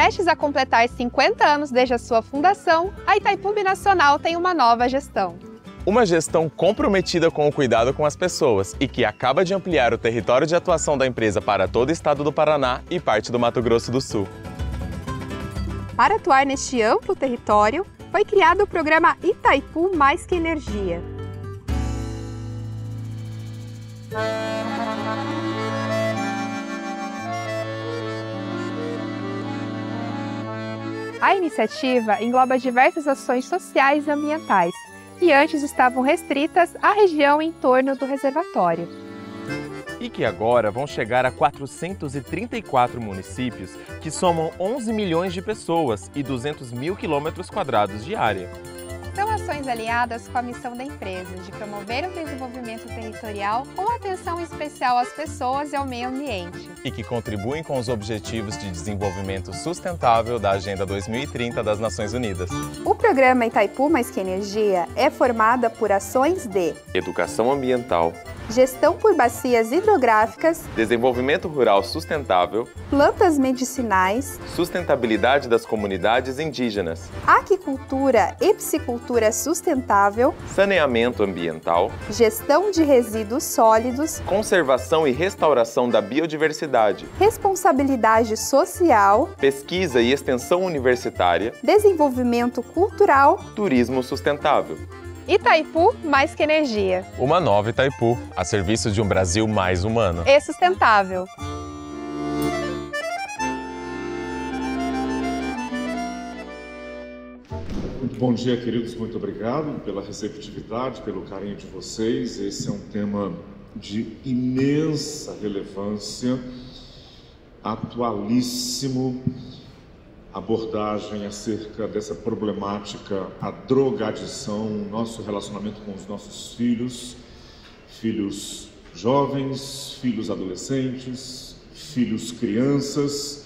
Prestes a completar 50 anos desde a sua fundação, a Itaipu Binacional tem uma nova gestão. Uma gestão comprometida com o cuidado com as pessoas e que acaba de ampliar o território de atuação da empresa para todo o estado do Paraná e parte do Mato Grosso do Sul. Para atuar neste amplo território, foi criado o programa Itaipu Mais que Energia. A iniciativa engloba diversas ações sociais e ambientais, que antes estavam restritas à região em torno do reservatório. E que agora vão chegar a 434 municípios, que somam 11 milhões de pessoas e 200 mil quilômetros quadrados de área. São ações alinhadas com a missão da empresa de promover o desenvolvimento territorial com atenção especial às pessoas e ao meio ambiente. E que contribuem com os Objetivos de Desenvolvimento Sustentável da Agenda 2030 das Nações Unidas. O programa Itaipu Mais que Energia é formado por ações de educação ambiental, gestão por bacias hidrográficas, desenvolvimento rural sustentável, plantas medicinais, sustentabilidade das comunidades indígenas, aquicultura e piscicultura sustentável, saneamento ambiental, gestão de resíduos sólidos, conservação e restauração da biodiversidade, responsabilidade social, pesquisa e extensão universitária, desenvolvimento cultural, turismo sustentável. Itaipu Mais que Energia. Uma nova Itaipu, a serviço de um Brasil mais humano e sustentável. Muito bom dia, queridos. Muito obrigado pela receptividade, pelo carinho de vocês. Esse é um tema de imensa relevância, atualíssimo. Abordagem acerca dessa problemática, a drogadição, nosso relacionamento com os nossos filhos, filhos jovens, filhos adolescentes, filhos crianças,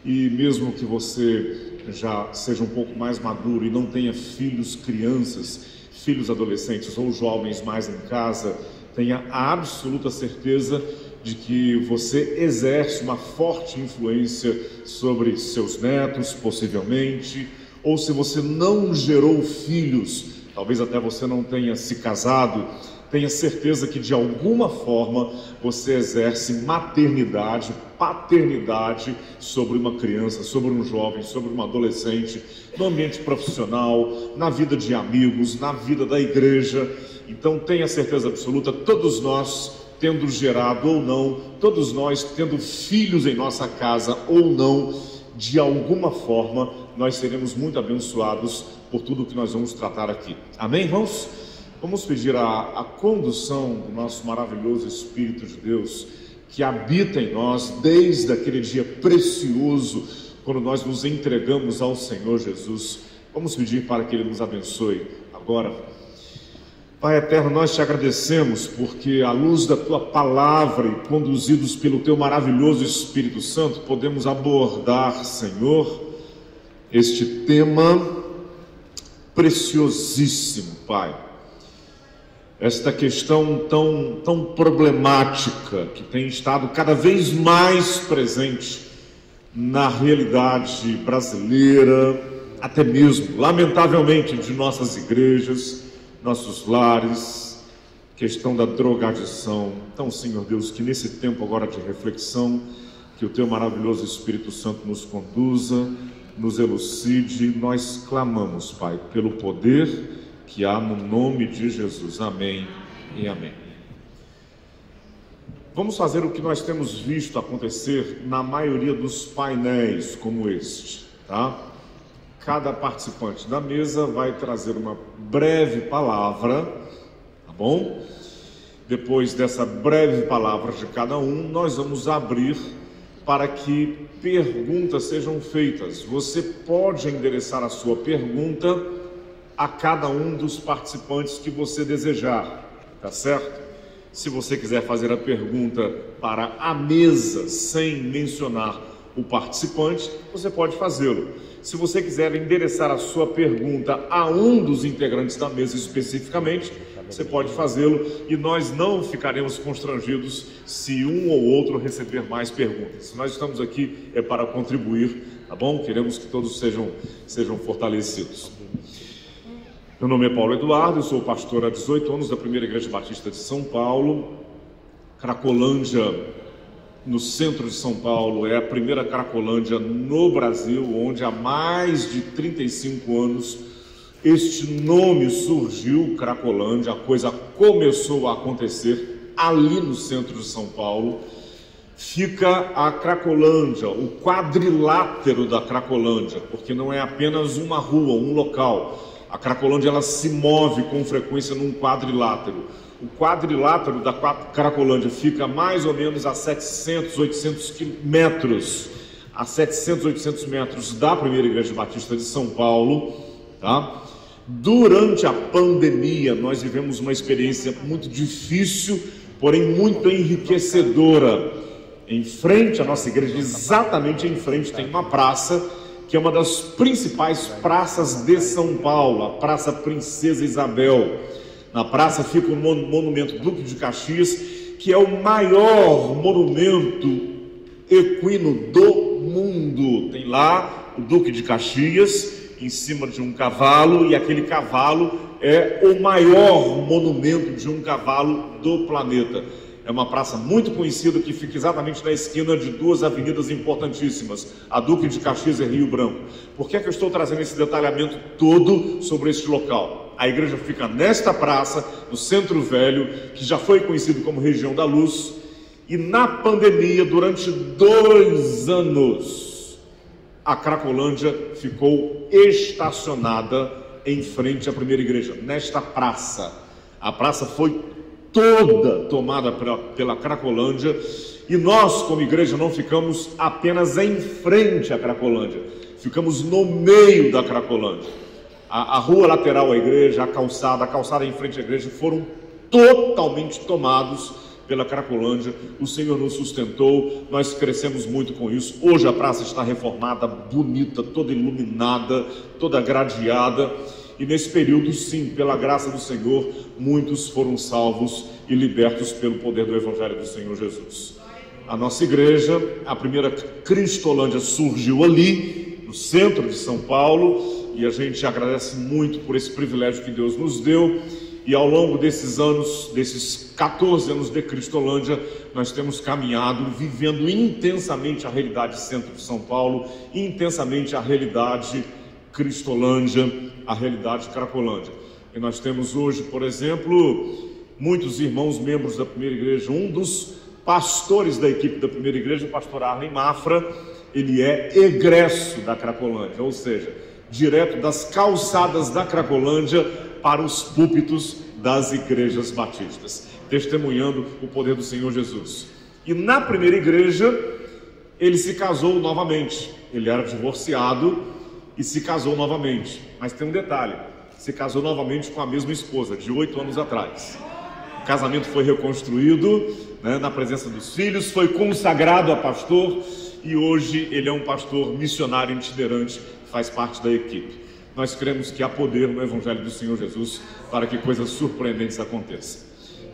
e mesmo que você já seja um pouco mais maduro e não tenha filhos crianças, filhos adolescentes ou jovens mais em casa, tenha a absoluta certeza de que você exerce uma forte influência sobre seus netos, possivelmente, ou se você não gerou filhos, talvez até você não tenha se casado, tenha certeza que de alguma forma você exerce maternidade, paternidade sobre uma criança, sobre um jovem, sobre um adolescente, no ambiente profissional, na vida de amigos, na vida da igreja. Então tenha certeza absoluta, todos nós tendo gerado ou não, todos nós tendo filhos em nossa casa ou não, de alguma forma nós seremos muito abençoados por tudo que nós vamos tratar aqui. Amém, irmãos? Vamos pedir a condução do nosso maravilhoso Espírito de Deus, que habita em nós desde aquele dia precioso, quando nós nos entregamos ao Senhor Jesus. Vamos pedir para que Ele nos abençoe agora. Pai eterno, nós te agradecemos porque à luz da Tua Palavra e conduzidos pelo Teu maravilhoso Espírito Santo, podemos abordar, Senhor, este tema preciosíssimo, Pai. Esta questão tão problemática que tem estado cada vez mais presente na realidade brasileira, até mesmo, lamentavelmente, de nossas igrejas, nossos lares, questão da drogadição. Então, Senhor Deus, que nesse tempo agora de reflexão, que o Teu maravilhoso Espírito Santo nos conduza, nos elucide. Nós clamamos, Pai, pelo poder que há no nome de Jesus. Amém e amém. Vamos fazer o que nós temos visto acontecer na maioria dos painéis como este, tá? Cada participante da mesa vai trazer uma breve palavra, tá bom? Depois dessa breve palavra de cada um, nós vamos abrir para que perguntas sejam feitas. Você pode endereçar a sua pergunta a cada um dos participantes que você desejar, tá certo? Se você quiser fazer a pergunta para a mesa sem mencionar o participante, você pode fazê-lo. Se você quiser endereçar a sua pergunta a um dos integrantes da mesa especificamente, você pode fazê-lo e nós não ficaremos constrangidos se um ou outro receber mais perguntas. Nós estamos aqui para contribuir, tá bom? Queremos que todos sejam fortalecidos. Meu nome é Paulo Eduardo, eu sou pastor há 18 anos da Primeira Igreja Batista de São Paulo. Cracolândia, no centro de São Paulo, é a primeira Cracolândia no Brasil, onde há mais de 35 anos este nome surgiu, Cracolândia. A coisa começou a acontecer ali no centro de São Paulo. Fica a Cracolândia, o quadrilátero da Cracolândia, porque não é apenas uma rua, um local. A Cracolândia, ela se move com frequência num quadrilátero. O quadrilátero da Cracolândia fica mais ou menos a 700, 800 metros, a 700, 800 metros da Primeira Igreja Batista de São Paulo, tá? Durante a pandemia, nós vivemos uma experiência muito difícil, porém muito enriquecedora. Em frente à nossa igreja, exatamente em frente, tem uma praça, que é uma das principais praças de São Paulo, a Praça Princesa Isabel. Na praça fica o monumento Duque de Caxias, que é o maior monumento equino do mundo. Tem lá o Duque de Caxias, em cima de um cavalo, e aquele cavalo é o maior monumento de um cavalo do planeta. É uma praça muito conhecida que fica exatamente na esquina de duas avenidas importantíssimas, a Duque de Caxias e Rio Branco. Por que é que eu estou trazendo esse detalhamento todo sobre este local? A igreja fica nesta praça, no Centro Velho, que já foi conhecido como Região da Luz, e na pandemia, durante 2 anos, a Cracolândia ficou estacionada em frente à primeira igreja, nesta praça. A praça foi toda tomada pela Cracolândia, e nós, como igreja, não ficamos apenas em frente à Cracolândia, ficamos no meio da Cracolândia. A rua lateral à igreja, a calçada em frente à igreja foram totalmente tomados pela Cracolândia. O Senhor nos sustentou, nós crescemos muito com isso. Hoje a praça está reformada, bonita, toda iluminada, toda gradeada. E nesse período, sim, pela graça do Senhor, muitos foram salvos e libertos pelo poder do Evangelho do Senhor Jesus. A nossa igreja, a primeira Cristolândia, surgiu ali, no centro de São Paulo, e a gente agradece muito por esse privilégio que Deus nos deu. E ao longo desses anos, desses 14 anos de Cristolândia, nós temos caminhado, vivendo intensamente a realidade centro de São Paulo, intensamente a realidade Cristolândia, a realidade Cracolândia. E nós temos hoje, por exemplo, muitos irmãos membros da primeira igreja. Um dos pastores da equipe da primeira igreja, o pastor Arlen Mafra, ele é egresso da Cracolândia, ou seja, direto das calçadas da Cracolândia para os púlpitos das igrejas batistas, testemunhando o poder do Senhor Jesus. E na primeira igreja, ele se casou novamente. Ele era divorciado e se casou novamente. Mas tem um detalhe: se casou novamente com a mesma esposa, de 8 anos atrás. O casamento foi reconstruído, né, na presença dos filhos, foi consagrado a pastor, e hoje ele é um pastor missionário itinerante, faz parte da equipe. Nós cremos que há poder no Evangelho do Senhor Jesus para que coisas surpreendentes aconteçam.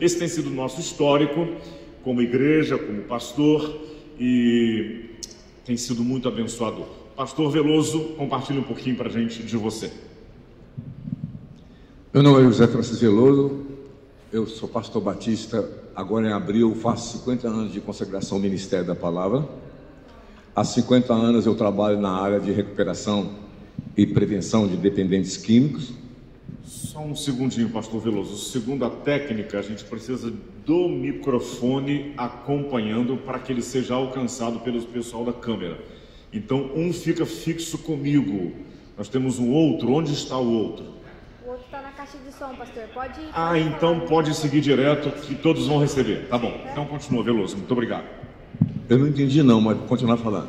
Esse tem sido o nosso histórico como igreja, como pastor, e tem sido muito abençoador. Pastor Veloso, compartilhe um pouquinho para a gente de você. Meu nome é José Francisco Veloso, eu sou pastor batista. Agora em abril faço 50 anos de consagração ao Ministério da Palavra. Há 50 anos eu trabalho na área de recuperação e prevenção de dependentes químicos. Só um segundinho, pastor Veloso. Segundo a técnica, a gente precisa do microfone acompanhando para que ele seja alcançado pelo pessoal da câmera. Então, um fica fixo comigo. Nós temos um outro. Onde está o outro? O outro está na caixa de som, pastor. Pode ir. Então pode seguir direto que todos vão receber. Tá bom. Então continua, Veloso. Muito obrigado. Eu não entendi não, mas vou continuar falando.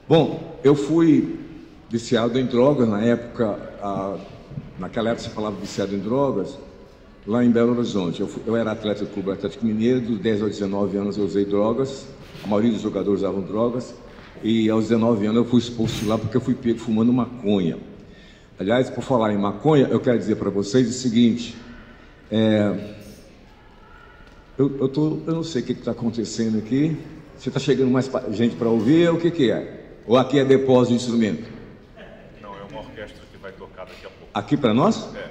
Bom, eu fui viciado em drogas na época. Naquela época se falava viciado em drogas, lá em Belo Horizonte. Eu era atleta do Clube Atlético Mineiro, dos 10 aos 19 anos eu usei drogas, a maioria dos jogadores usavam drogas, e aos 19 anos eu fui expulso de lá porque eu fui pego fumando maconha. Aliás, por falar em maconha, eu quero dizer para vocês o seguinte, eu não sei o que está acontecendo aqui. Você está chegando mais gente para ouvir, o que é? Ou aqui é depósito de instrumento? Não, é uma orquestra que vai tocar daqui a pouco. Aqui para nós? É.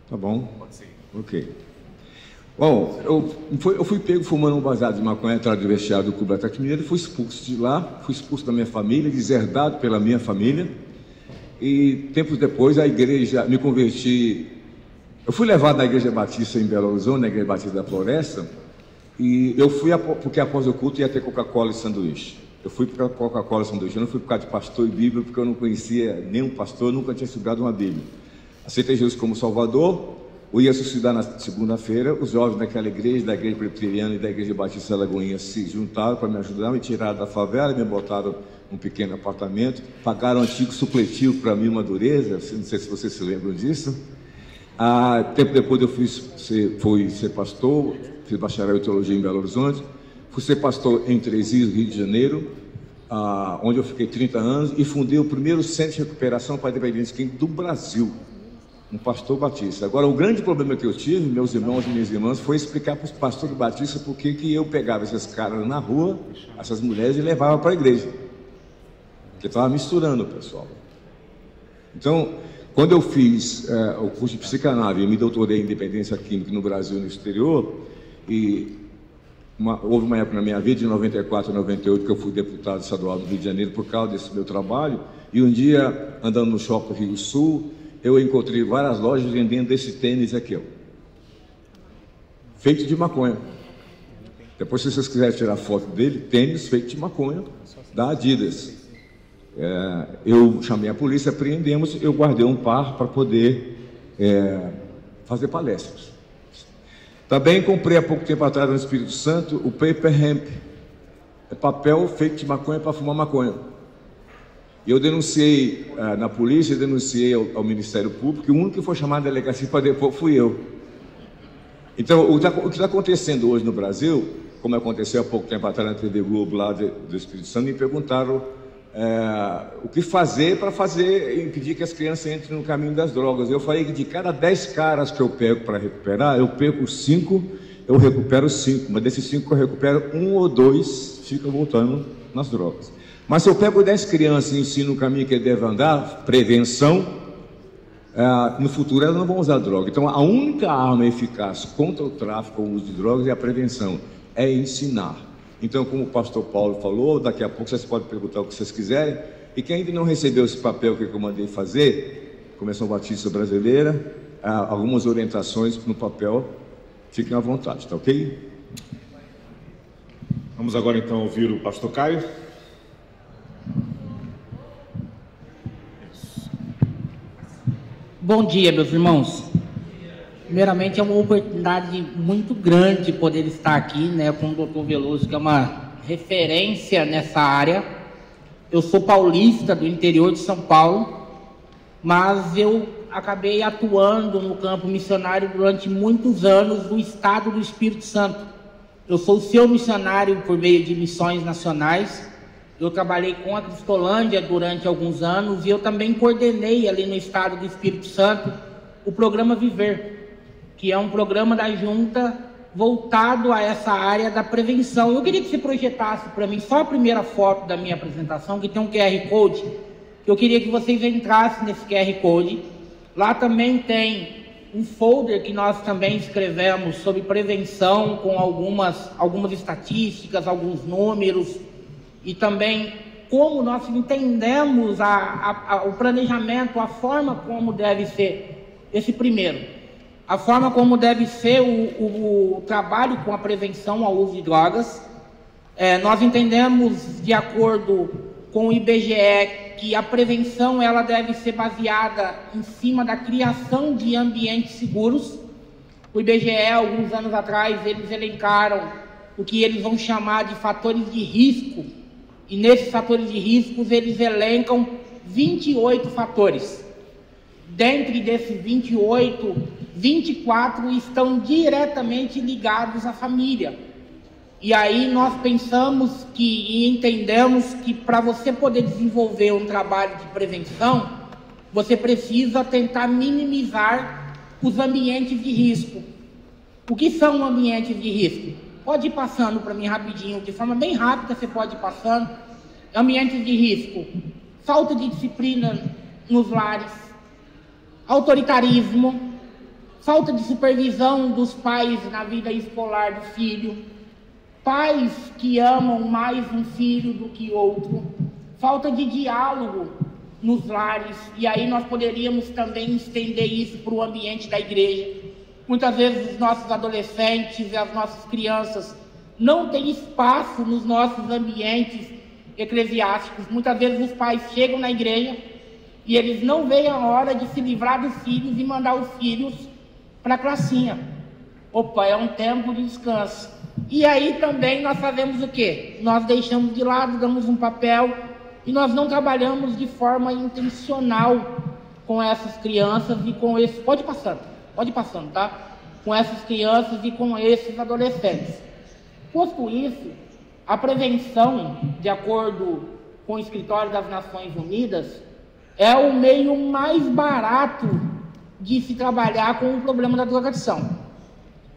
Tá bom. Pode seguir. Ok. Bom, eu fui pego fumando um baseado de maconha atrás do vestiário do Clube Atlético Mineiro, fui expulso de lá, fui expulso da minha família, deserdado pela minha família, e tempos depois a igreja, me converti, eu fui levado na Igreja Batista em Belo Horizonte, na Igreja Batista da Floresta, e eu fui porque após o culto ia ter Coca-Cola e sanduíche. Eu fui para Coca-Cola e sanduíche, eu não fui por causa de pastor e Bíblia, porque eu não conhecia nenhum pastor, nunca tinha estudado uma Bíblia. Aceitei Jesus como Salvador. Eu ia suscitar na segunda-feira, os jovens daquela igreja, da igreja presbiteriana e da igreja Batista Lagoinha se juntaram para me ajudar, me tiraram da favela, me botaram num pequeno apartamento, pagaram um antigo supletivo para mim, uma dureza, não sei se vocês se lembram disso. Tempo depois eu fui ser pastor, fiz bacharel em teologia em Belo Horizonte, fui ser pastor em Três Rios, Rio de Janeiro, onde eu fiquei 30 anos e fundei o primeiro centro de recuperação para dependentes químicos do Brasil. Um pastor batista. Agora, o grande problema que eu tive, meus irmãos e minhas irmãs, foi explicar para os pastores batistas por que eu pegava esses caras na rua, essas mulheres, e levava para a igreja. Porque estava misturando o pessoal. Então, quando eu fiz o curso de psicanálise, eu me doutorei em dependência química no Brasil e no exterior, e houve uma época na minha vida, de 94 a 98, que eu fui deputado estadual do Rio de Janeiro por causa desse meu trabalho, e um dia, andando no shopping Rio Sul, eu encontrei várias lojas vendendo esse tênis aqui, ó, feito de maconha. Depois, se vocês quiserem tirar foto dele, tênis feito de maconha, da Adidas. Eu chamei a polícia, apreendemos, eu guardei um par para poder fazer palestras. Também comprei há pouco tempo atrás no Espírito Santo o Paper Hemp, papel feito de maconha para fumar maconha. E eu denunciei na polícia, denunciei ao Ministério Público, e o único que foi chamado à delegacia para depor fui eu. Então, o que está acontecendo hoje no Brasil, como aconteceu há pouco tempo atrás na TV Globo lá do Espírito Santo, me perguntaram o que fazer para impedir que as crianças entrem no caminho das drogas. Eu falei que de cada 10 caras que eu pego para recuperar, eu perco 5, eu recupero 5, mas desses 5 que eu recupero, 1 ou 2 ficam voltando nas drogas. Mas se eu pego 10 crianças e ensino o caminho que ele deve andar, prevenção, no futuro elas não vão usar droga. Então a única arma eficaz contra o tráfico ou o uso de drogas é a prevenção, é ensinar. Então, como o pastor Paulo falou, daqui a pouco vocês podem perguntar o que vocês quiserem, e quem ainda não recebeu esse papel que eu mandei fazer, Convenção Batista Brasileira, algumas orientações no papel, fiquem à vontade, tá ok? Vamos agora então ouvir o pastor Caio. Bom dia, meus irmãos. Primeiramente, é uma oportunidade muito grande poder estar aqui, né, com o Dr. Veloso, que é uma referência nessa área. Eu sou paulista, do interior de São Paulo, mas eu acabei atuando no campo missionário durante muitos anos no estado do Espírito Santo. Eu sou seu missionário por meio de missões nacionais. Eu trabalhei com a Cristolândia durante alguns anos e eu também coordenei ali no estado do Espírito Santo o programa Viver, que é um programa da junta voltado a essa área da prevenção. Eu queria que você projetasse para mim só a primeira foto da minha apresentação, que tem um QR Code. Eu queria que vocês entrassem nesse QR Code. Lá também tem um folder que nós também escrevemos sobre prevenção, com algumas estatísticas, alguns números, e também como nós entendemos o planejamento, a forma como deve ser esse primeiro, a forma como deve ser o trabalho com a prevenção ao uso de drogas. Nós entendemos, de acordo com o IBGE, que a prevenção ela deve ser baseada em cima da criação de ambientes seguros. O IBGE, alguns anos atrás, eles elencaram o que eles vão chamar de fatores de risco, e nesses fatores de riscos eles elencam 28 fatores. Dentre desses 28, 24 estão diretamente ligados à família. E aí nós pensamos e entendemos que para você poder desenvolver um trabalho de prevenção, você precisa tentar minimizar os ambientes de risco. O que são ambientes de risco? Pode ir passando para mim rapidinho, de forma bem rápida você pode ir passando. Ambientes de risco: falta de disciplina nos lares, autoritarismo, falta de supervisão dos pais na vida escolar do filho, pais que amam mais um filho do que outro, falta de diálogo nos lares, e aí nós poderíamos também estender isso para o ambiente da igreja. Muitas vezes os nossos adolescentes e as nossas crianças não têm espaço nos nossos ambientes eclesiásticos. Muitas vezes os pais chegam na igreja e eles não veem a hora de se livrar dos filhos e mandar os filhos para a classinha. Opa, é um tempo de descanso. E aí também nós fazemos o quê? Nós deixamos de lado, damos um papel e nós não trabalhamos de forma intencional com essas crianças e com esses... Pode ir passando, tá? Com essas crianças e com esses adolescentes. Posto isso, a prevenção, de acordo com o Escritório das Nações Unidas, é o meio mais barato de se trabalhar com o problema da drogadição.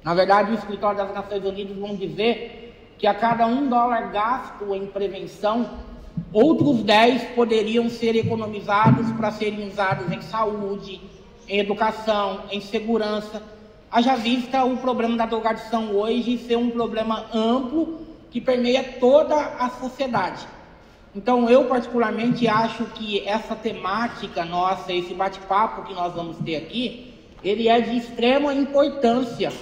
Na verdade, o Escritório das Nações Unidas vão dizer que a cada $1 gasto em prevenção, outros 10 poderiam ser economizados para serem usados em saúde, em educação, em segurança. Haja vista o problema da drogadição hoje ser um problema amplo que permeia toda a sociedade. Então, eu particularmente acho que essa temática nossa, esse bate-papo que nós vamos ter aqui, ele é de extrema importância.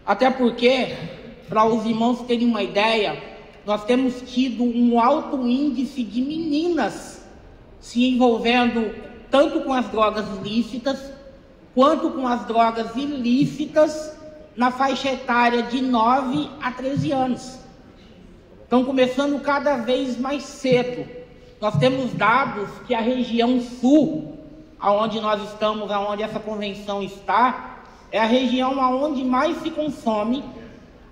Até porque, para os irmãos terem uma ideia, nós temos tido um alto índice de meninas se envolvendo tanto com as drogas lícitas quanto com as drogas ilícitas na faixa etária de 9 a 13 anos. Estão começando cada vez mais cedo. Nós temos dados que a região sul, aonde nós estamos, aonde essa convenção está, é a região aonde mais se consome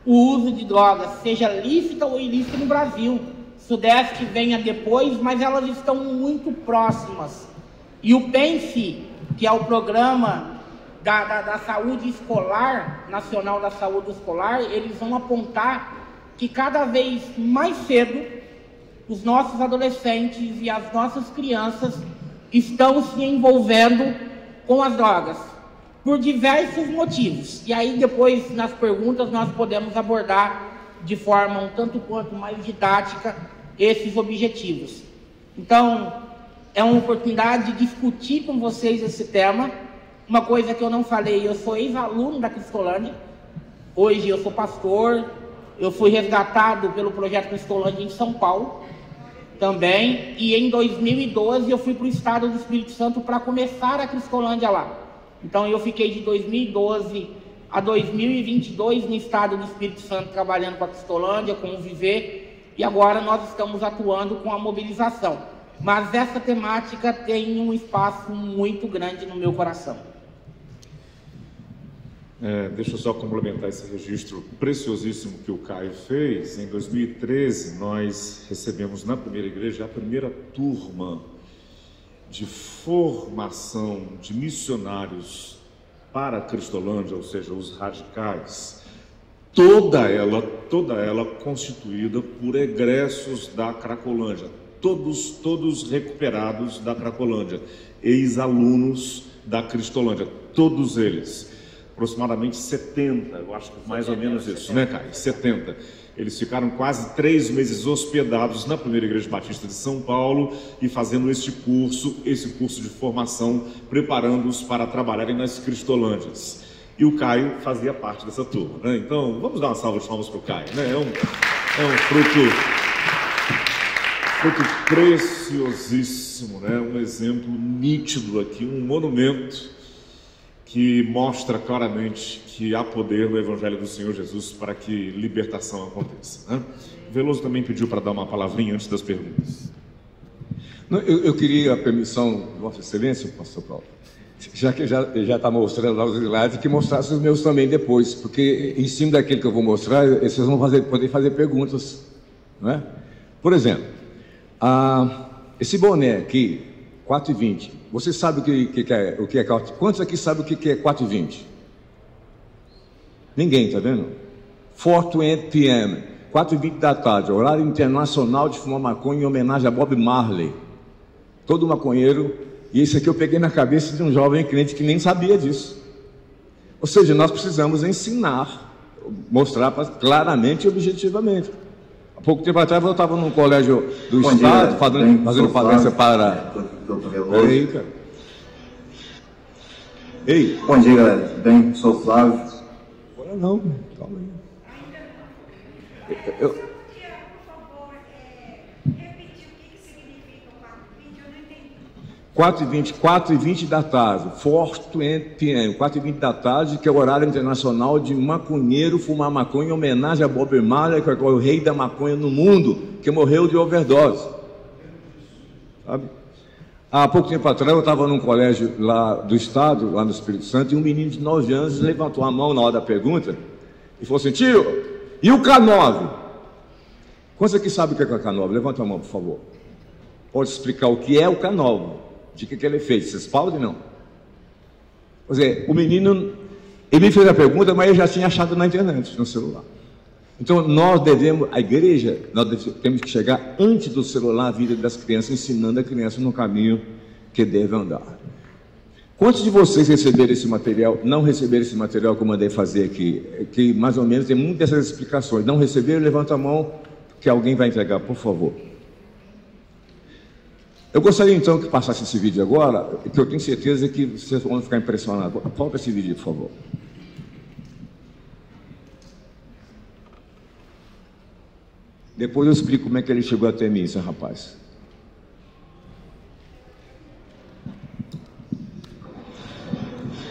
o uso de drogas, seja lícita ou ilícita no Brasil. Sudeste venha depois, mas elas estão muito próximas. E o PENSE, que é o Programa da Saúde Escolar, Nacional da Saúde Escolar, eles vão apontar que cada vez mais cedo os nossos adolescentes e as nossas crianças estão se envolvendo com as drogas, por diversos motivos. E aí depois, nas perguntas, nós podemos abordar de forma um tanto quanto mais didática esses objetivos. Então, é uma oportunidade de discutir com vocês esse tema. Uma coisa que eu não falei, eu sou ex-aluno da Cristolândia, hoje eu sou pastor, eu fui resgatado pelo Projeto Cristolândia em São Paulo também, e em 2012 eu fui para o estado do Espírito Santo para começar a Cristolândia lá. Então eu fiquei de 2012 a 2022 no estado do Espírito Santo trabalhando com a Cristolândia, com o Viver, e agora nós estamos atuando com a mobilização. Mas essa temática tem um espaço muito grande no meu coração. Deixa eu só complementar esse registro preciosíssimo que o Caio fez. Em 2013, nós recebemos na primeira igreja a primeira turma de formação de missionários para a Cristolândia, ou seja, os radicais. Toda ela constituída por egressos da Cracolândia, todos recuperados da Cracolândia, ex-alunos da Cristolândia, todos eles. Aproximadamente 70, eu acho que mais ou menos isso, né, Caio? 70. Eles ficaram quase 3 meses hospedados na primeira Igreja Batista de São Paulo e fazendo esse curso de formação, preparando-os para trabalharem nas Cristolândias. E o Caio fazia parte dessa turma, né? Então, vamos dar uma salva de palmas para o Caio, né? É um fruto preciosíssimo, né? Um exemplo nítido aqui, um monumento que mostra claramente que há poder no Evangelho do Senhor Jesus para que libertação aconteça, né? Veloso também pediu para dar uma palavrinha antes das perguntas. Eu queria a permissão de Vossa Excelência, pastor Paulo, Já que já está mostrando lá os slides, que mostrasse os meus também depois, porque em cima daquele que eu vou mostrar, vocês vão poder fazer perguntas, não é? Por exemplo, esse boné aqui, 4,20, você sabe o que é? Quantos aqui sabem o que é 4,20? Ninguém, tá vendo? 4:20 p.m., 4:20 da tarde, horário internacional de fumar maconha em homenagem a Bob Marley. Todo maconheiro. E isso aqui eu peguei na cabeça de um jovem crente que nem sabia disso. Ou seja, nós precisamos ensinar, mostrar claramente e objetivamente. Há pouco tempo atrás eu estava num colégio do Estado, fazendo palestra para... Ei, cara. Ei. Bom dia, galera. Tudo bem? Sou o Flávio. Agora não, calma aí. 4:20 da tarde, 4:20 p.m., 4:20 da tarde, que é o horário internacional de maconheiro fumar maconha em homenagem a Bob Marley, que é o rei da maconha no mundo, que morreu de overdose. Sabe? Há pouco tempo atrás eu estava num colégio lá do Estado, lá no Espírito Santo, e um menino de 9 anos levantou a mão na hora da pergunta e falou assim: tio, e o K9? Quantos aqui sabem o que é o K9? Levanta a mão, por favor. Pode explicar o que é o K9? De que ele é feito? Vocês podem, não? Quer dizer, o menino, ele me fez a pergunta, mas ele já tinha achado na internet, no celular. Então, a igreja, temos que chegar antes do celular à vida das crianças, ensinando a criança no caminho que deve andar. Quantos de vocês receberam esse material, não receberam esse material que eu mandei fazer aqui? Que mais ou menos tem muitas dessas explicações. Não receberam? Levanta a mão, que alguém vai entregar, por favor. Eu gostaria então que passasse esse vídeo agora, porque eu tenho certeza que vocês vão ficar impressionados. Volta esse vídeo, por favor. Depois eu explico como é que ele chegou até mim, esse rapaz.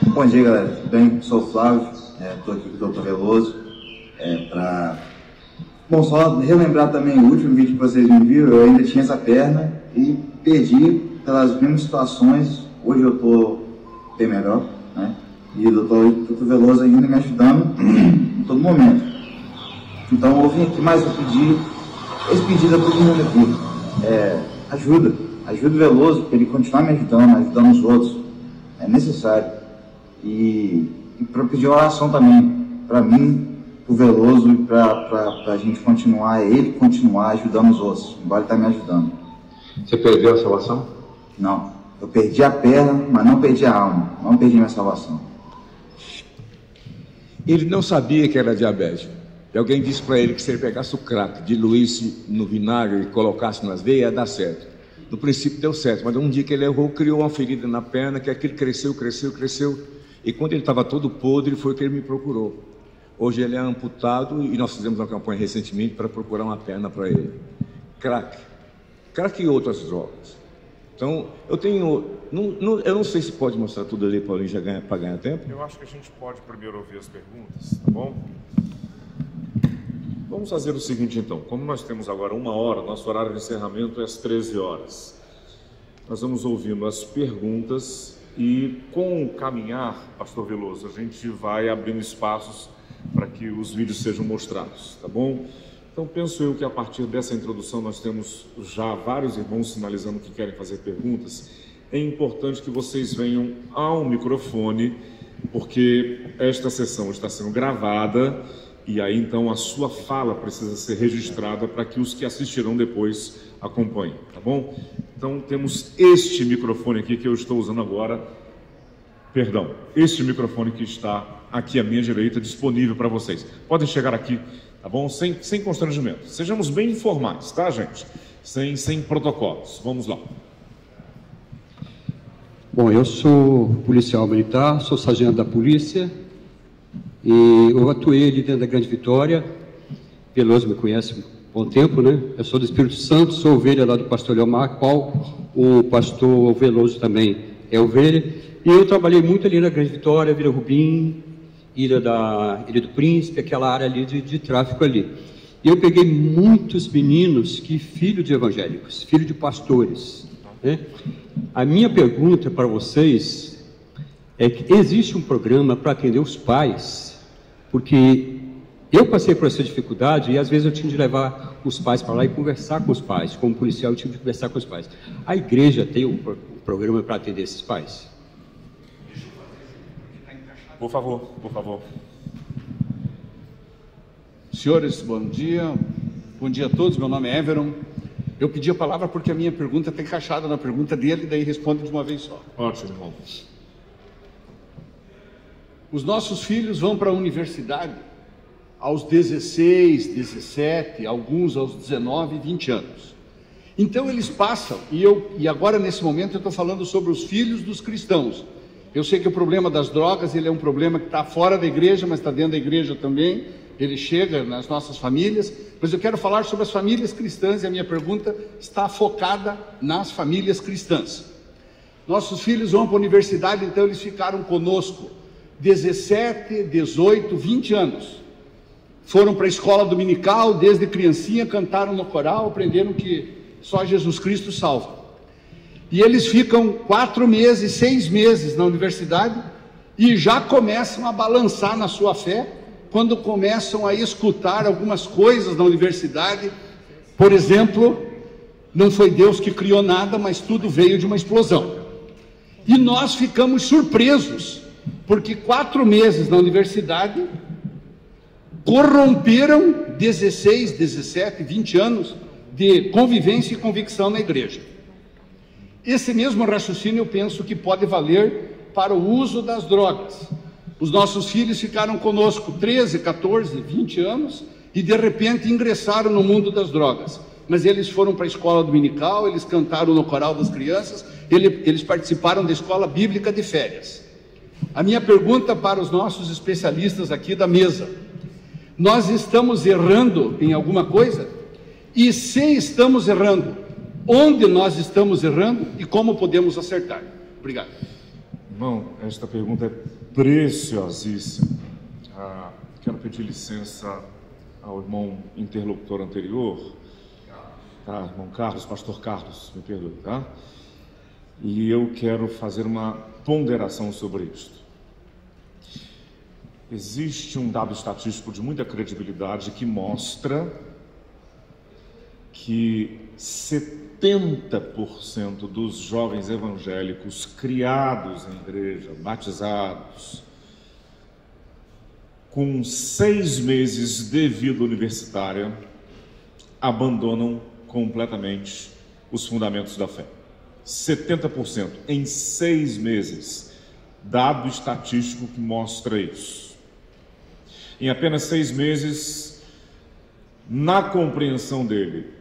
Bom dia, galera. Tudo bem? Sou o Flávio, estou aqui com o Dr. Veloso. Bom, só relembrar também o último vídeo que vocês me viram, eu ainda tinha essa perna e perdi pelas mesmas situações. Hoje eu estou bem melhor, né? E o Dr. Veloso ainda me ajudando em todo momento. Então eu vim aqui mais um pedido, esse pedido é para todo mundo aqui. Ajuda o Veloso, para ele continuar me ajudando os outros. É necessário. E para pedir oração também, para mim, para o Veloso, e para a gente continuar, ele continuar ajudando os outros, embora ele está me ajudando. Você perdeu a salvação? Não. Eu perdi a perna, mas não perdi a alma. Não perdi minha salvação. Ele não sabia que era diabético. E alguém disse para ele que se ele pegasse o crack, diluísse no vinagre e colocasse nas veias, ia dar certo. No princípio deu certo, mas um dia que ele errou, criou uma ferida na perna, que aquilo cresceu. E quando ele estava todo podre, foi que ele me procurou. Hoje ele é amputado e nós fizemos uma campanha recentemente para procurar uma perna para ele. Crack e outras drogas. Então, eu não sei se pode mostrar tudo ali, Paulinho, para ganhar tempo. Eu acho que a gente pode primeiro ouvir as perguntas, tá bom? Vamos fazer o seguinte, então. Como nós temos agora 1 hora, nosso horário de encerramento é às 13 horas. Nós vamos ouvindo as perguntas e, com o caminhar, Pastor Veloso, a gente vai abrindo espaços para que os vídeos sejam mostrados, tá bom? Então, penso eu que a partir dessa introdução nós temos já vários irmãos sinalizando que querem fazer perguntas. É importante que vocês venham ao microfone, porque esta sessão está sendo gravada e aí então a sua fala precisa ser registrada para que os que assistirão depois acompanhem, tá bom? Então, temos este microfone aqui que eu estou usando agora, este microfone que está aqui à minha direita, disponível para vocês. Podem chegar aqui, tá bom? Sem constrangimento. Sejamos bem informais, tá, gente? Sem protocolos. Vamos lá. Bom, eu sou policial militar, sou sargento da polícia e eu atuei ali dentro da Grande Vitória. Veloso me conhece há um bom tempo, né? Eu sou do Espírito Santo, sou ovelha lá do pastor Leomar, qual o pastor Veloso também é ovelha. E eu trabalhei muito ali na Grande Vitória, Vila Rubim, Ilha do Príncipe, aquela área ali de tráfico ali. E eu peguei muitos meninos filhos de evangélicos, filhos de pastores, né? A minha pergunta para vocês é que existe um programa para atender os pais, porque eu passei por essa dificuldade e às vezes eu tinha de levar os pais para lá e conversar com os pais. Como policial eu tive de conversar com os pais. A igreja tem um programa para atender esses pais? Por favor, por favor. Senhores, bom dia. Bom dia a todos, meu nome é Everon. Eu pedi a palavra porque a minha pergunta está encaixada na pergunta dele, daí responde de uma vez só. Ótimo, irmão. Os nossos filhos vão para a universidade aos 16, 17, alguns aos 19, 20 anos. Então eles passam, e agora nesse momento eu estou falando sobre os filhos dos cristãos. Eu sei que o problema das drogas, ele é um problema que está fora da igreja, mas está dentro da igreja também. Ele chega nas nossas famílias, mas eu quero falar sobre as famílias cristãs e a minha pergunta está focada nas famílias cristãs. Nossos filhos vão para a universidade, então eles ficaram conosco 17, 18, 20 anos. Foram para a escola dominical, desde criancinha, cantaram no coral, aprenderam que só Jesus Cristo salva. E eles ficam 4 meses, 6 meses na universidade e já começam a balançar na sua fé, quando começam a escutar algumas coisas na universidade. Por exemplo, não foi Deus que criou nada, mas tudo veio de uma explosão. E nós ficamos surpresos, porque 4 meses na universidade corromperam 16, 17, 20 anos de convivência e convicção na igreja. Esse mesmo raciocínio eu penso que pode valer para o uso das drogas. Os nossos filhos ficaram conosco 13, 14, 20 anos e de repente ingressaram no mundo das drogas. Mas eles foram para a escola dominical, eles cantaram no coral das crianças, eles participaram da escola bíblica de férias. A minha pergunta para os nossos especialistas aqui da mesa: nós estamos errando em alguma coisa? E se estamos errando, onde nós estamos errando e como podemos acertar? Obrigado. Irmão, esta pergunta é preciosíssima. Quero pedir licença ao irmão interlocutor anterior, tá? Irmão Carlos, pastor Carlos, me perdoe, tá? E eu quero fazer uma ponderação sobre isto. Existe um dado estatístico de muita credibilidade que mostra que 70% dos jovens evangélicos criados em igreja, batizados, com 6 meses de vida universitária, abandonam completamente os fundamentos da fé. 70% em 6 meses. Dado estatístico que mostra isso. Em apenas 6 meses, na compreensão dele,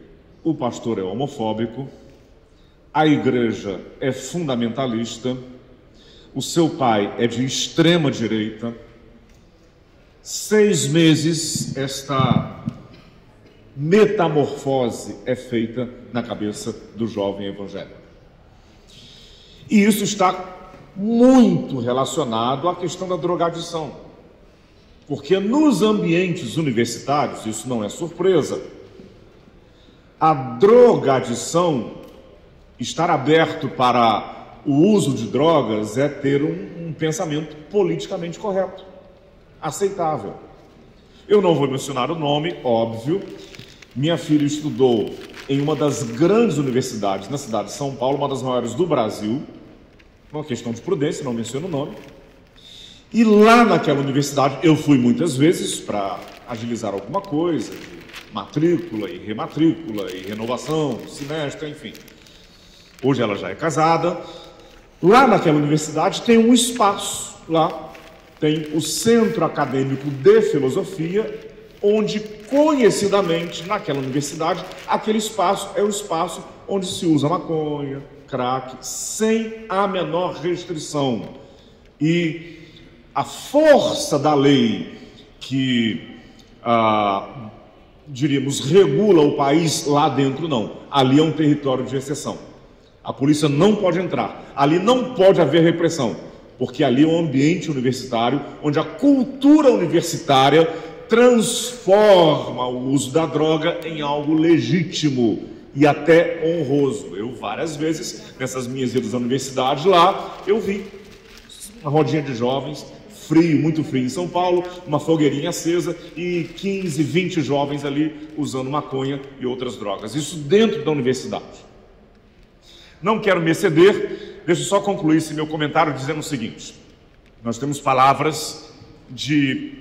o pastor é homofóbico, a igreja é fundamentalista, o seu pai é de extrema direita. 6 meses, esta metamorfose é feita na cabeça do jovem evangélico. E isso está muito relacionado à questão da drogadição, porque nos ambientes universitários, isso não é surpresa, a drogadição, estar aberto para o uso de drogas, é ter um pensamento politicamente correto, aceitável. Eu não vou mencionar o nome, óbvio. Minha filha estudou em uma das grandes universidades na cidade de São Paulo, uma das maiores do Brasil, uma questão de prudência, não menciono o nome. E lá naquela universidade, eu fui muitas vezes para agilizar alguma coisa, de matrícula e rematrícula e renovação, semestre, enfim. Hoje ela já é casada. Lá naquela universidade tem um espaço, lá tem o Centro Acadêmico de Filosofia, onde conhecidamente naquela universidade, aquele espaço é o espaço onde se usa maconha, crack, sem a menor restrição. E a força da lei que, diríamos, regula o país lá dentro, não. Ali é um território de exceção. A polícia não pode entrar. Ali não pode haver repressão, porque ali é um ambiente universitário onde a cultura universitária transforma o uso da droga em algo legítimo e até honroso. Eu várias vezes, nessas minhas idas à universidade lá, eu vi uma rodinha de jovens, frio, muito frio em São Paulo, uma fogueirinha acesa e 15, 20 jovens ali usando maconha e outras drogas. Isso dentro da universidade. Não quero me exceder, deixa eu só concluir esse meu comentário dizendo o seguinte: nós temos palavras de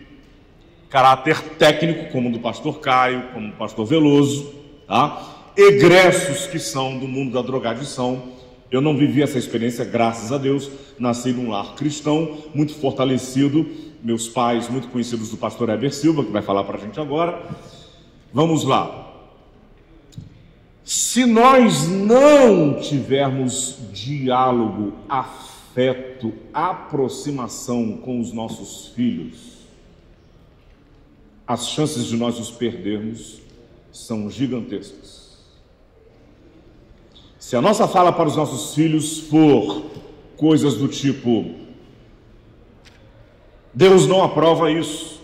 caráter técnico, como do pastor Caio, como do pastor Veloso, tá? Egressos que são do mundo da drogadição. Eu não vivi essa experiência, graças a Deus, nasci num lar cristão, muito fortalecido, meus pais muito conhecidos do pastor Heber Silva, que vai falar para a gente agora. Vamos lá. Se nós não tivermos diálogo, afeto, aproximação com os nossos filhos, as chances de nós os perdermos são gigantescas. Se a nossa fala para os nossos filhos for coisas do tipo: Deus não aprova isso,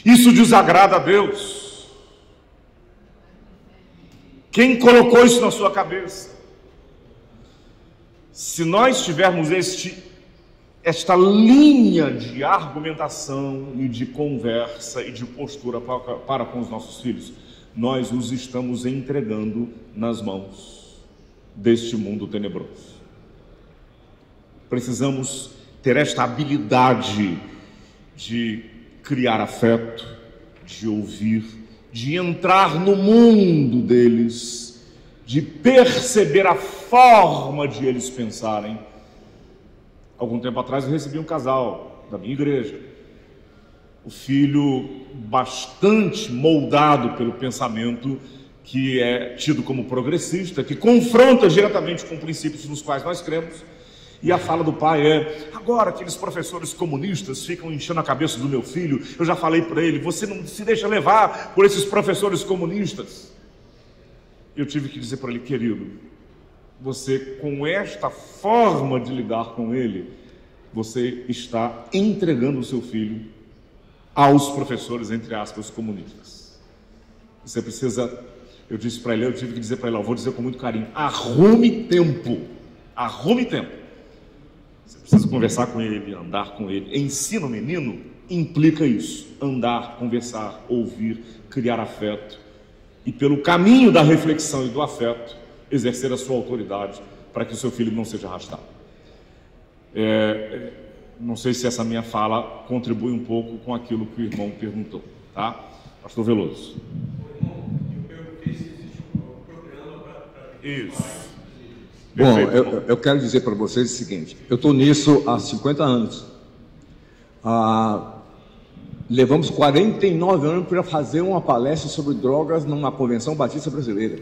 isso desagrada a Deus, quem colocou isso na sua cabeça? Se nós tivermos esta linha de argumentação e de conversa e de postura para com os nossos filhos, nós os estamos entregando nas mãos deste mundo tenebroso. Precisamos ter esta habilidade de criar afeto, de ouvir, de entrar no mundo deles, de perceber a forma de eles pensarem. Algum tempo atrás eu recebi um casal da minha igreja. O filho bastante moldado pelo pensamento que é tido como progressista, que confronta diretamente com princípios nos quais nós cremos, e a fala do pai é: agora aqueles professores comunistas ficam enchendo a cabeça do meu filho, eu já falei para ele, você não se deixa levar por esses professores comunistas. Eu tive que dizer para ele: querido, você, com esta forma de lidar com ele, você está entregando o seu filho aos professores, entre aspas, comunistas. Você precisa, eu disse para ele, eu tive que dizer para ele, eu vou dizer com muito carinho: arrume tempo, arrume tempo. Você precisa conversar com ele, andar com ele. Ensino menino implica isso: andar, conversar, ouvir, criar afeto, e pelo caminho da reflexão e do afeto, exercer a sua autoridade para que o seu filho não seja arrastado. Não sei se essa minha fala contribui um pouco com aquilo que o irmão perguntou, tá? Pastor Veloso. Eu perguntei se existe um programa para... Isso. Bom, eu quero dizer para vocês o seguinte: eu estou nisso há 50 anos. Levamos 49 anos para fazer uma palestra sobre drogas numa convenção batista brasileira,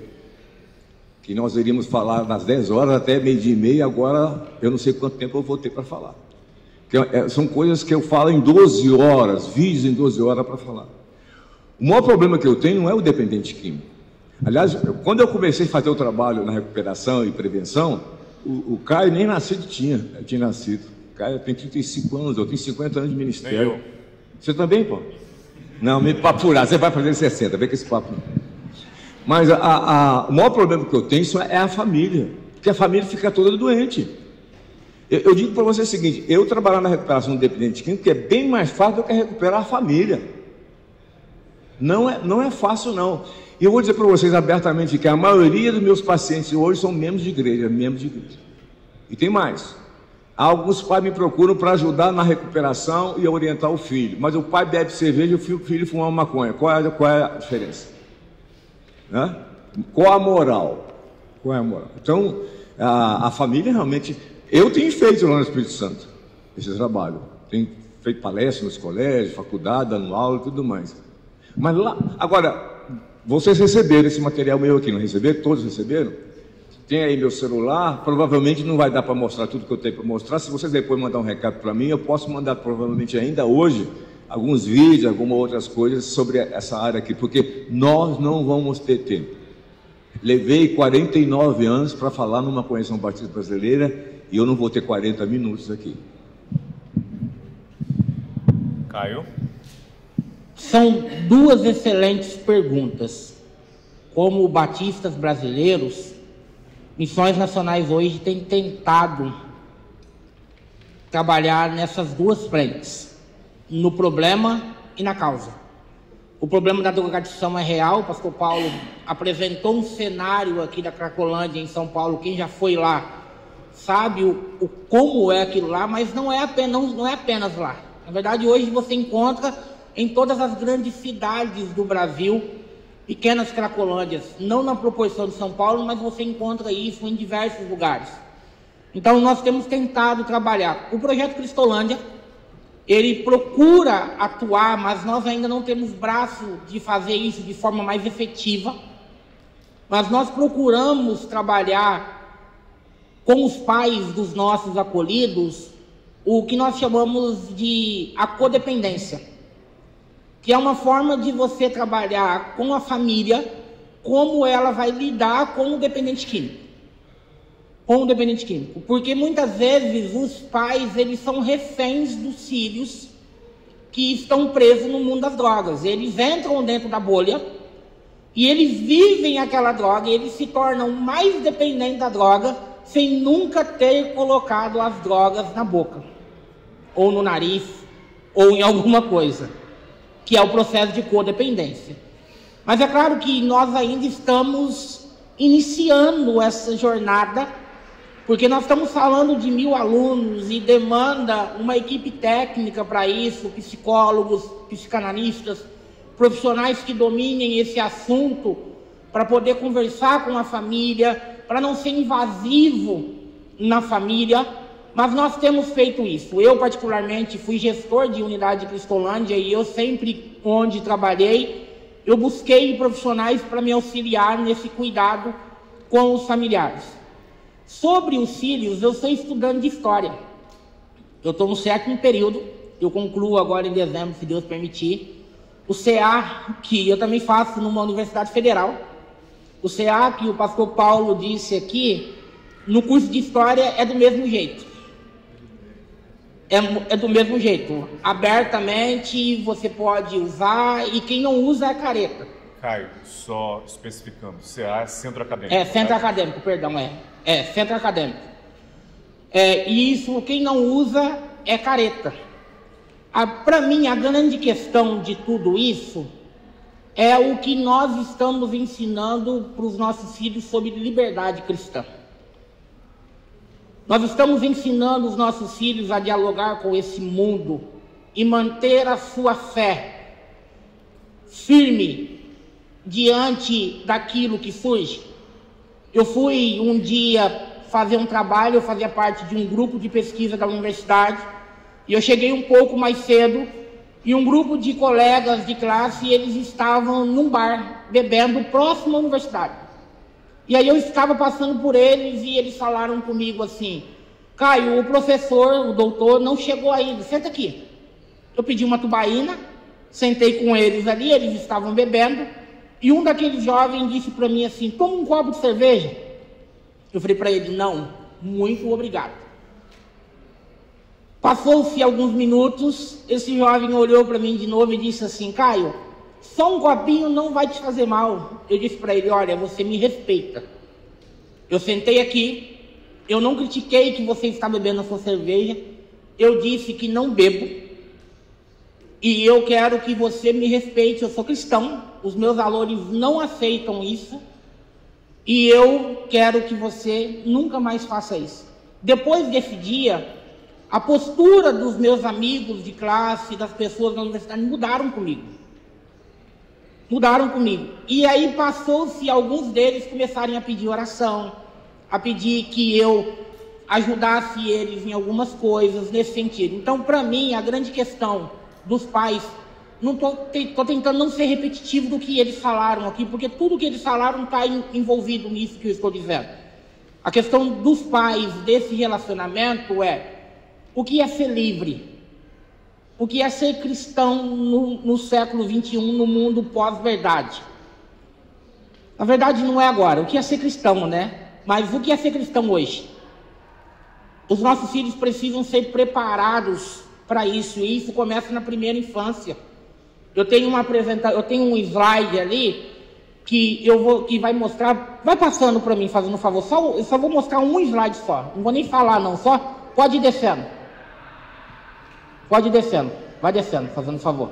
que nós iríamos falar nas 10 horas até meio-dia e meia. Agora eu não sei quanto tempo eu vou ter para falar. São coisas que eu falo em 12 horas, vídeos em 12 horas para falar. O maior problema que eu tenho não é o dependente químico. Aliás, quando eu comecei a fazer o trabalho na recuperação e prevenção, o Caio nem nascido tinha nascido. O Caio tem 35 anos, eu tenho 50 anos de ministério. Você também, pô? Não, me papurar, você vai fazer 60, vem com esse papo. Mas o maior problema que eu tenho é a família, porque a família fica toda doente. Eu digo para você o seguinte: eu trabalhar na recuperação do dependente químico é bem mais fácil do que recuperar a família. Não é fácil, não. E eu vou dizer para vocês abertamente que a maioria dos meus pacientes hoje são membros de igreja. E tem mais. Alguns pais me procuram para ajudar na recuperação e orientar o filho. Mas o pai bebe cerveja e o filho fuma maconha. Qual é a diferença? Né? Qual a moral? Então, a família realmente... Eu tenho feito lá no Espírito Santo esse trabalho. Tenho feito palestras nos colégios, faculdade, dando aula e tudo mais. Mas lá... Agora, vocês receberam esse material meu aqui, não receberam? Todos receberam? Tem aí meu celular. Provavelmente não vai dar para mostrar tudo que eu tenho para mostrar. Se vocês depois mandar um recado para mim, eu posso mandar provavelmente ainda hoje alguns vídeos, algumas outras coisas sobre essa área aqui, porque nós não vamos ter tempo. Levei 49 anos para falar numa convenção batista brasileira e eu não vou ter 40 minutos aqui. Caio? São duas excelentes perguntas. Como batistas brasileiros, Missões Nacionais hoje tem tentado trabalhar nessas duas frentes, no problema e na causa. O problema da drogadição é real. O pastor Paulo apresentou um cenário aqui da Cracolândia, em São Paulo. Quem já foi lá sabe como é aquilo lá, mas não é apenas lá. Na verdade, hoje você encontra em todas as grandes cidades do Brasil pequenas Cracolândias, não na proporção de São Paulo, mas você encontra isso em diversos lugares. Então nós temos tentado trabalhar. O projeto Cristolândia, ele procura atuar, mas nós ainda não temos braço de fazer isso de forma mais efetiva. Mas nós procuramos trabalhar com os pais dos nossos acolhidos o que nós chamamos de a codependência, que é uma forma de você trabalhar com a família, como ela vai lidar com o dependente químico. Porque muitas vezes os pais, eles são reféns dos filhos que estão presos no mundo das drogas. Eles entram dentro da bolha e eles vivem aquela droga e eles se tornam mais dependentes da droga sem nunca ter colocado as drogas na boca, ou no nariz, ou em alguma coisa, que é o processo de codependência. Mas é claro que nós ainda estamos iniciando essa jornada, porque nós estamos falando de 1000 alunos e demanda uma equipe técnica para isso, psicólogos, psicanalistas, profissionais que dominem esse assunto para poder conversar com a família, para não ser invasivo na família. Mas nós temos feito isso. Eu, particularmente, fui gestor de unidade de Cristolândia e eu sempre, onde trabalhei, eu busquei profissionais para me auxiliar nesse cuidado com os familiares. Sobre os filhos, eu sou estudante de História. Eu estou no 7º período, eu concluo agora em dezembro, se Deus permitir. O CA, que eu também faço numa universidade federal. O CA, que o pastor Paulo disse aqui, no curso de História é do mesmo jeito. É do mesmo jeito. Abertamente você pode usar e quem não usa é careta. Caio, só especificando, CA é centro acadêmico. É, centro acadêmico, perdão, é centro acadêmico. E isso, quem não usa é careta. Para mim, a grande questão de tudo isso é o que nós estamos ensinando para os nossos filhos sobre liberdade cristã. Nós estamos ensinando os nossos filhos a dialogar com esse mundo e manter a sua fé firme diante daquilo que surge. Eu fui um dia fazer um trabalho, eu fazia parte de um grupo de pesquisa da universidade, e eu cheguei um pouco mais cedo, e um grupo de colegas de classe, eles estavam num bar, bebendo, próximo à universidade. E aí eu estava passando por eles, e eles falaram comigo assim: Caio, o professor, o doutor, não chegou ainda, senta aqui. Eu pedi uma tubaína, sentei com eles ali, eles estavam bebendo, e um daqueles jovens disse para mim assim: toma um copo de cerveja. Eu falei para ele: não, muito obrigado. Passou-se alguns minutos, esse jovem olhou para mim de novo e disse assim: Caio, só um copinho não vai te fazer mal. Eu disse para ele: olha, você me respeita. Eu sentei aqui, eu não critiquei que você está bebendo a sua cerveja, eu disse que não bebo, e eu quero que você me respeite. Eu sou cristão, os meus valores não aceitam isso, e eu quero que você nunca mais faça isso. Depois desse dia, a postura dos meus amigos de classe, das pessoas da universidade, mudaram comigo. E aí passou-se, alguns deles começarem a pedir oração, a pedir que eu ajudasse eles em algumas coisas nesse sentido. Então, para mim, a grande questão dos pais, não estou tentando não ser repetitivo do que eles falaram aqui, porque tudo que eles falaram está envolvido nisso que eu estou dizendo. A questão dos pais desse relacionamento é: o que é ser livre? O que é ser cristão no século XXI, no mundo pós-verdade? Na verdade, não é agora. O que é ser cristão, né? Mas o que é ser cristão hoje? Os nossos filhos precisam ser preparados para isso, e isso começa na primeira infância. Eu tenho um slide ali que vai mostrar. Vai passando para mim, fazendo um favor. Eu só vou mostrar um slide só. Não vou nem falar não, só pode ir descendo. Pode ir descendo. Vai descendo, fazendo favor.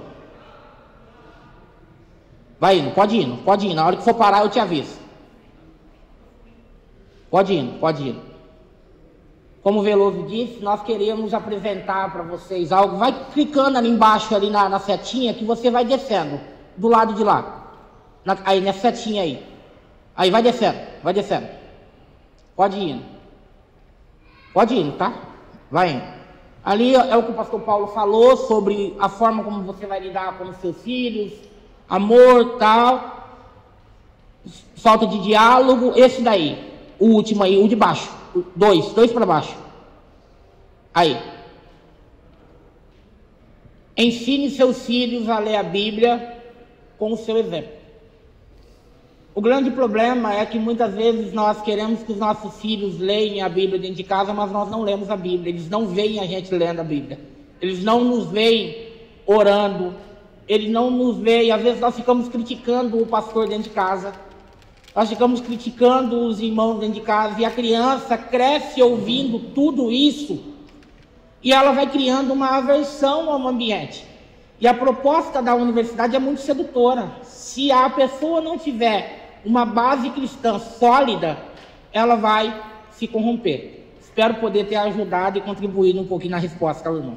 Vai indo, pode ir, pode ir. Na hora que for parar, eu te aviso. Pode ir, pode ir. Como o Veloso disse, nós queremos apresentar para vocês algo. Vai clicando ali embaixo, ali na setinha, que você vai descendo. Do lado de lá. Aí, nessa setinha aí. Aí, vai descendo, vai descendo. Pode ir. Pode ir, tá? Vai indo. Ali é o que o pastor Paulo falou sobre a forma como você vai lidar com os seus filhos, amor, tal, falta de diálogo. Esse daí, o último aí, o de baixo, dois para baixo. Aí. Ensine seus filhos a ler a Bíblia com o seu exemplo. O grande problema é que muitas vezes nós queremos que os nossos filhos leiam a Bíblia dentro de casa, mas nós não lemos a Bíblia. Eles não veem a gente lendo a Bíblia. Eles não nos veem orando. Eles não nos veem. Às vezes nós ficamos criticando o pastor dentro de casa. Nós ficamos criticando os irmãos dentro de casa. E a criança cresce ouvindo tudo isso. E ela vai criando uma aversão ao ambiente. E a proposta da universidade é muito sedutora. Se a pessoa não tiver uma base cristã sólida, ela vai se corromper. Espero poder ter ajudado e contribuído um pouquinho na resposta ao irmão.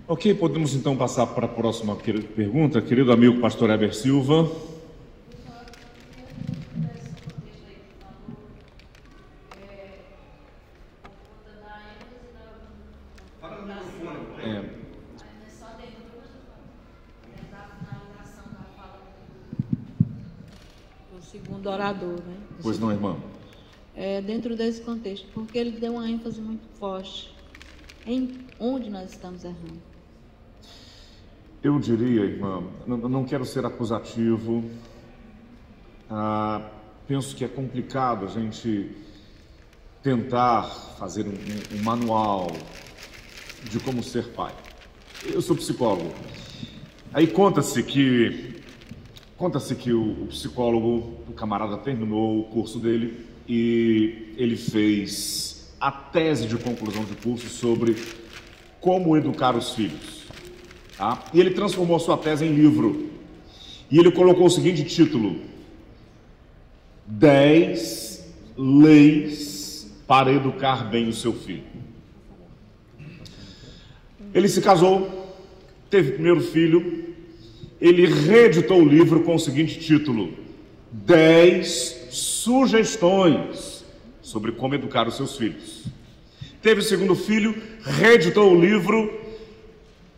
Ok, podemos então passar para a próxima pergunta. Querido amigo pastor Heber Silva. Segundo orador, né? Pois não, irmã? Dentro desse contexto, porque ele deu uma ênfase muito forte em onde nós estamos errando. Eu diria, irmã, não quero ser acusativo, penso que é complicado a gente tentar fazer um manual de como ser pai. Eu sou psicólogo, aí conta-se que o psicólogo, o camarada terminou o curso dele e ele fez a tese de conclusão de curso sobre como educar os filhos. Tá? E ele transformou sua tese em livro. E ele colocou o seguinte título: 10 leis para educar bem o seu filho. Ele se casou, teve o primeiro filho. Ele reeditou o livro com o seguinte título: 10 sugestões sobre como educar os seus filhos. Teve o segundo filho, reeditou o livro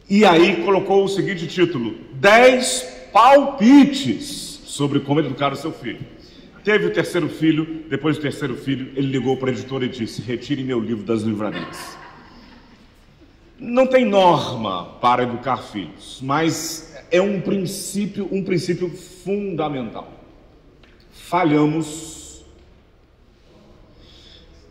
e aí colocou o seguinte título: 10 palpites sobre como educar o seu filho. Teve o terceiro filho, depois do terceiro filho, ele ligou para a editora e disse: retire meu livro das livrarias. Não tem norma para educar filhos, mas é um princípio fundamental. Falhamos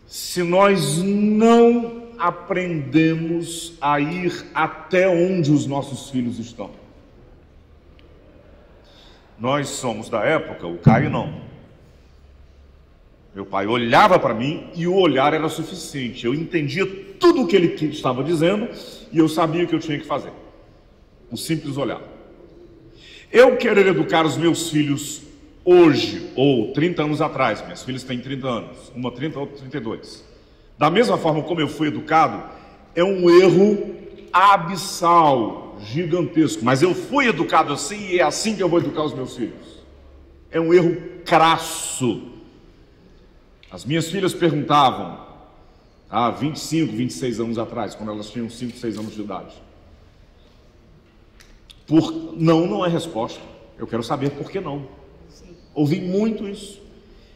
se nós não aprendemos a ir até onde os nossos filhos estão. Nós somos da época, o Caio não. Meu pai olhava para mim e o olhar era suficiente. Eu entendia tudo o que ele estava dizendo e eu sabia o que eu tinha que fazer. Um simples olhar. Eu querer educar os meus filhos hoje, ou 30 anos atrás, minhas filhas têm 30 anos, uma 30, outra 32. Da mesma forma como eu fui educado, é um erro abissal, gigantesco. Mas eu fui educado assim e é assim que eu vou educar os meus filhos. É um erro crasso. As minhas filhas perguntavam, há 25, 26 anos atrás, quando elas tinham 5, 6 anos de idade. Não é resposta. Eu quero saber por que não. Sim. Ouvi muito isso.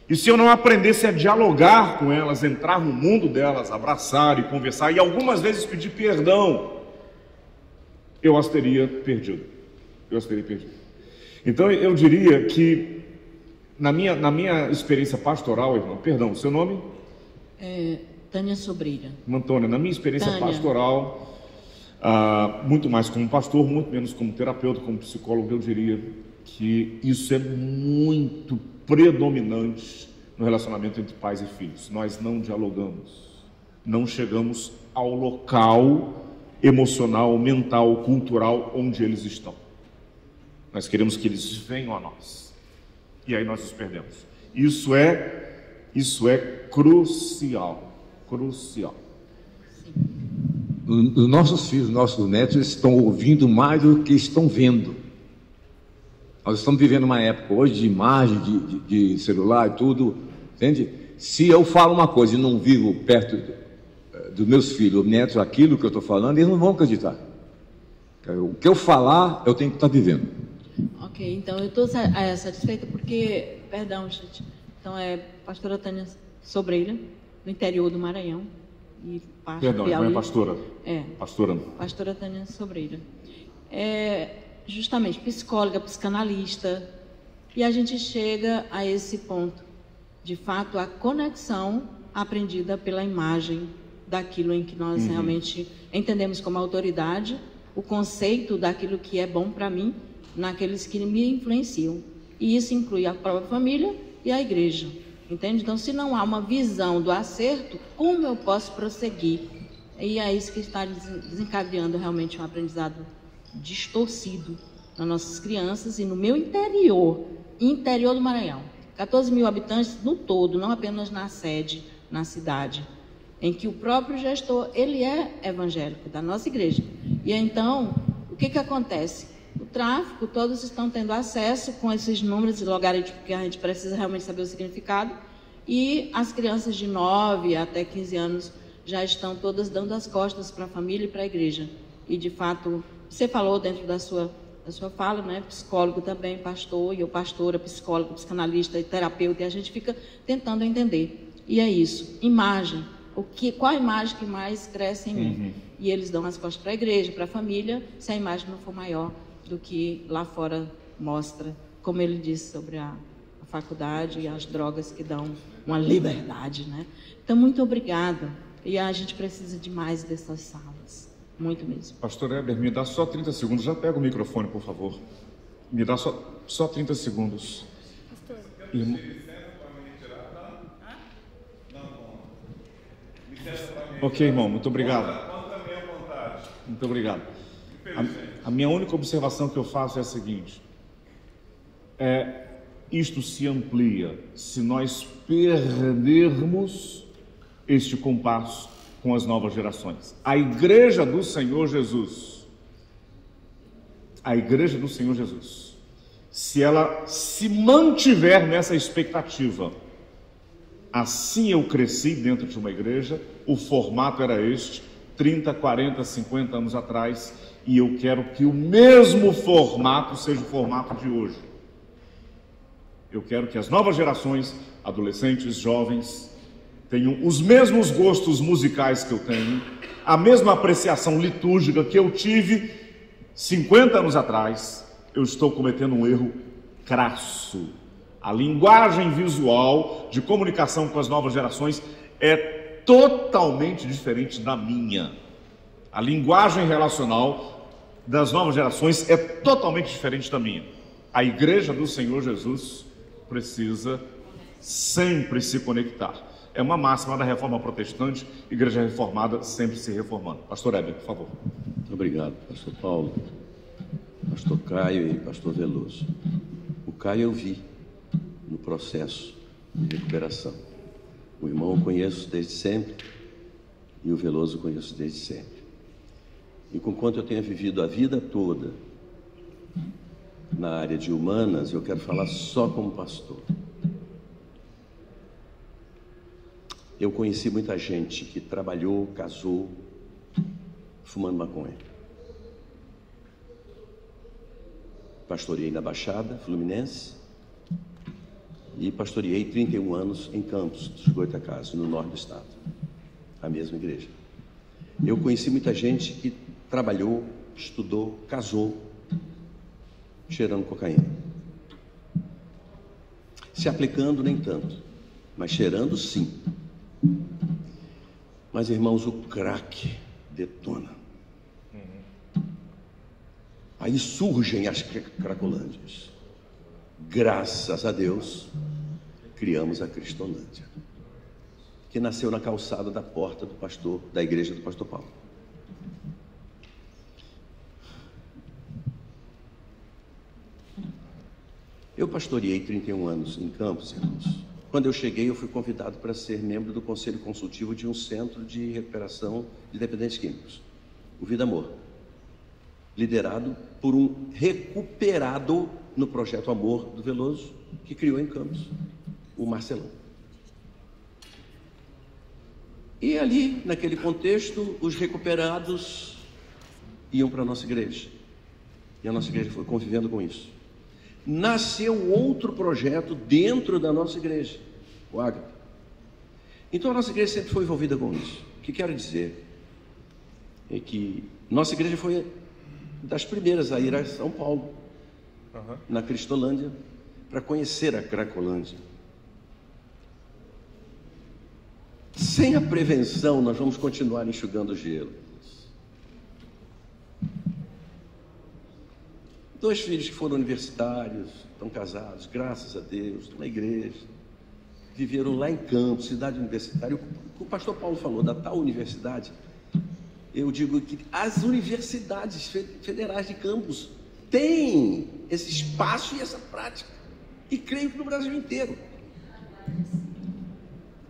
E se eu não aprendesse a dialogar com elas, entrar no mundo delas, abraçar e conversar, e algumas vezes pedir perdão, eu as teria perdido. Então eu diria que, na minha experiência pastoral, irmão, perdão, o seu nome? Tânia Sobreira. Antônia, na minha experiência pastoral, muito mais como pastor, muito menos como terapeuta, como psicólogo, eu diria que isso é muito predominante no relacionamento entre pais e filhos. Nós não dialogamos, não chegamos ao local emocional, mental, cultural, onde eles estão. Nós queremos que eles venham a nós. E aí nós os perdemos. Isso é crucial. Crucial. Os nossos filhos, nossos netos estão ouvindo mais do que estão vendo. Nós estamos vivendo uma época hoje de imagem, de celular e tudo, entende? Se eu falo uma coisa e não vivo perto dos meus filhos, netos, aquilo que eu estou falando, eles não vão acreditar. O que eu falar, eu tenho que estar vivendo. Ok, então eu estou satisfeita porque, perdão, gente, então é pastora Tânia Sobreira, do interior do Maranhão. E perdão, não é pastora? Pastora. Pastora Tânia Sobreira. Justamente psicóloga, psicanalista, e a gente chega a esse ponto, de fato, a conexão aprendida pela imagem daquilo em que nós realmente entendemos como autoridade, o conceito daquilo que é bom para mim, naqueles que me influenciam. E isso inclui a própria família e a igreja, entende? Então, se não há uma visão do acerto, como eu posso prosseguir? E é isso que está desencadeando realmente um aprendizado distorcido nas nossas crianças e no meu interior do Maranhão. 14 mil habitantes no todo, não apenas na sede, na cidade, em que o próprio gestor, ele é evangélico, da nossa igreja. E então, o que acontece? O tráfico, todos estão tendo acesso com esses números logarítmicos, porque a gente precisa realmente saber o significado, e as crianças de 9 até 15 anos já estão todas dando as costas para a família e para a igreja. E, de fato, você falou dentro da sua fala, né? Psicólogo também, pastor, e eu pastora, psicólogo, psicanalista e terapeuta, e a gente fica tentando entender. E é isso, imagem. Qual a imagem que mais cresce em mim? E eles dão as costas para a igreja, para a família, se a imagem não for maior do que lá fora mostra, como ele disse sobre a faculdade e as drogas que dão uma liberdade, né? Então, muito obrigada. E a gente precisa de mais dessas salas. Muito mesmo. Pastor Heber, me dá só 30 segundos. Já pega o microfone, por favor. Me dá só 30 segundos. Pastor. Ok, irmão. Muito obrigado. Muito obrigado. A minha única observação que eu faço é a seguinte. Isto se amplia se nós perdermos este compasso com as novas gerações. A igreja do Senhor Jesus, se ela se mantiver nessa expectativa, assim eu cresci dentro de uma igreja, o formato era este, 30, 40, 50 anos atrás, e eu quero que o mesmo formato seja o formato de hoje. Eu quero que as novas gerações, adolescentes, jovens, tenham os mesmos gostos musicais que eu tenho, a mesma apreciação litúrgica que eu tive 50 anos atrás. Eu estou cometendo um erro crasso. A linguagem visual de comunicação com as novas gerações é totalmente diferente da minha. A linguagem relacional das novas gerações é totalmente diferente da minha. A igreja do Senhor Jesus precisa sempre se conectar. É uma máxima da reforma protestante, igreja reformada sempre se reformando. Pastor Heber, por favor. Muito obrigado, pastor Paulo, pastor Caio e pastor Veloso. O Caio eu vi no processo de recuperação. O irmão eu conheço desde sempre e o Veloso eu conheço desde sempre. E conquanto eu tenha vivido a vida toda na área de humanas, eu quero falar só como pastor. Eu conheci muita gente que trabalhou, casou, fumando maconha. Pastoreei na Baixada Fluminense e pastoreei 31 anos em Campos dos Goitacazes, no norte do estado, a mesma igreja. Eu conheci muita gente que trabalhou, estudou, casou, cheirando cocaína. Se aplicando nem tanto, mas cheirando sim. Mas, irmãos, o crack detona. Aí surgem as cracolândias. Graças a Deus, criamos a Cristolândia, que nasceu na calçada da porta do pastor, da igreja do pastor Paulo. Eu pastoreei 31 anos em Campos, irmãos. Quando eu cheguei, eu fui convidado para ser membro do Conselho Consultivo de um centro de recuperação de dependentes químicos, o Vida Amor, liderado por um recuperado no Projeto Amor do Veloso, que criou em Campos, o Marcelão. E ali, naquele contexto, os recuperados iam para a nossa igreja. E a nossa igreja foi convivendo com isso. Nasceu outro projeto dentro da nossa igreja, o Ágape. Então a nossa igreja sempre foi envolvida com isso. O que quero dizer é que nossa igreja foi das primeiras a ir a São Paulo, na Cristolândia, para conhecer a Cracolândia. Sem a prevenção, nós vamos continuar enxugando o gelo. 2 filhos que foram universitários, estão casados, graças a Deus, estão na igreja, viveram lá em Campos, cidade universitária. O pastor Paulo falou da tal universidade. Eu digo que as universidades federais de Campos têm esse espaço e essa prática, e creio que no Brasil inteiro.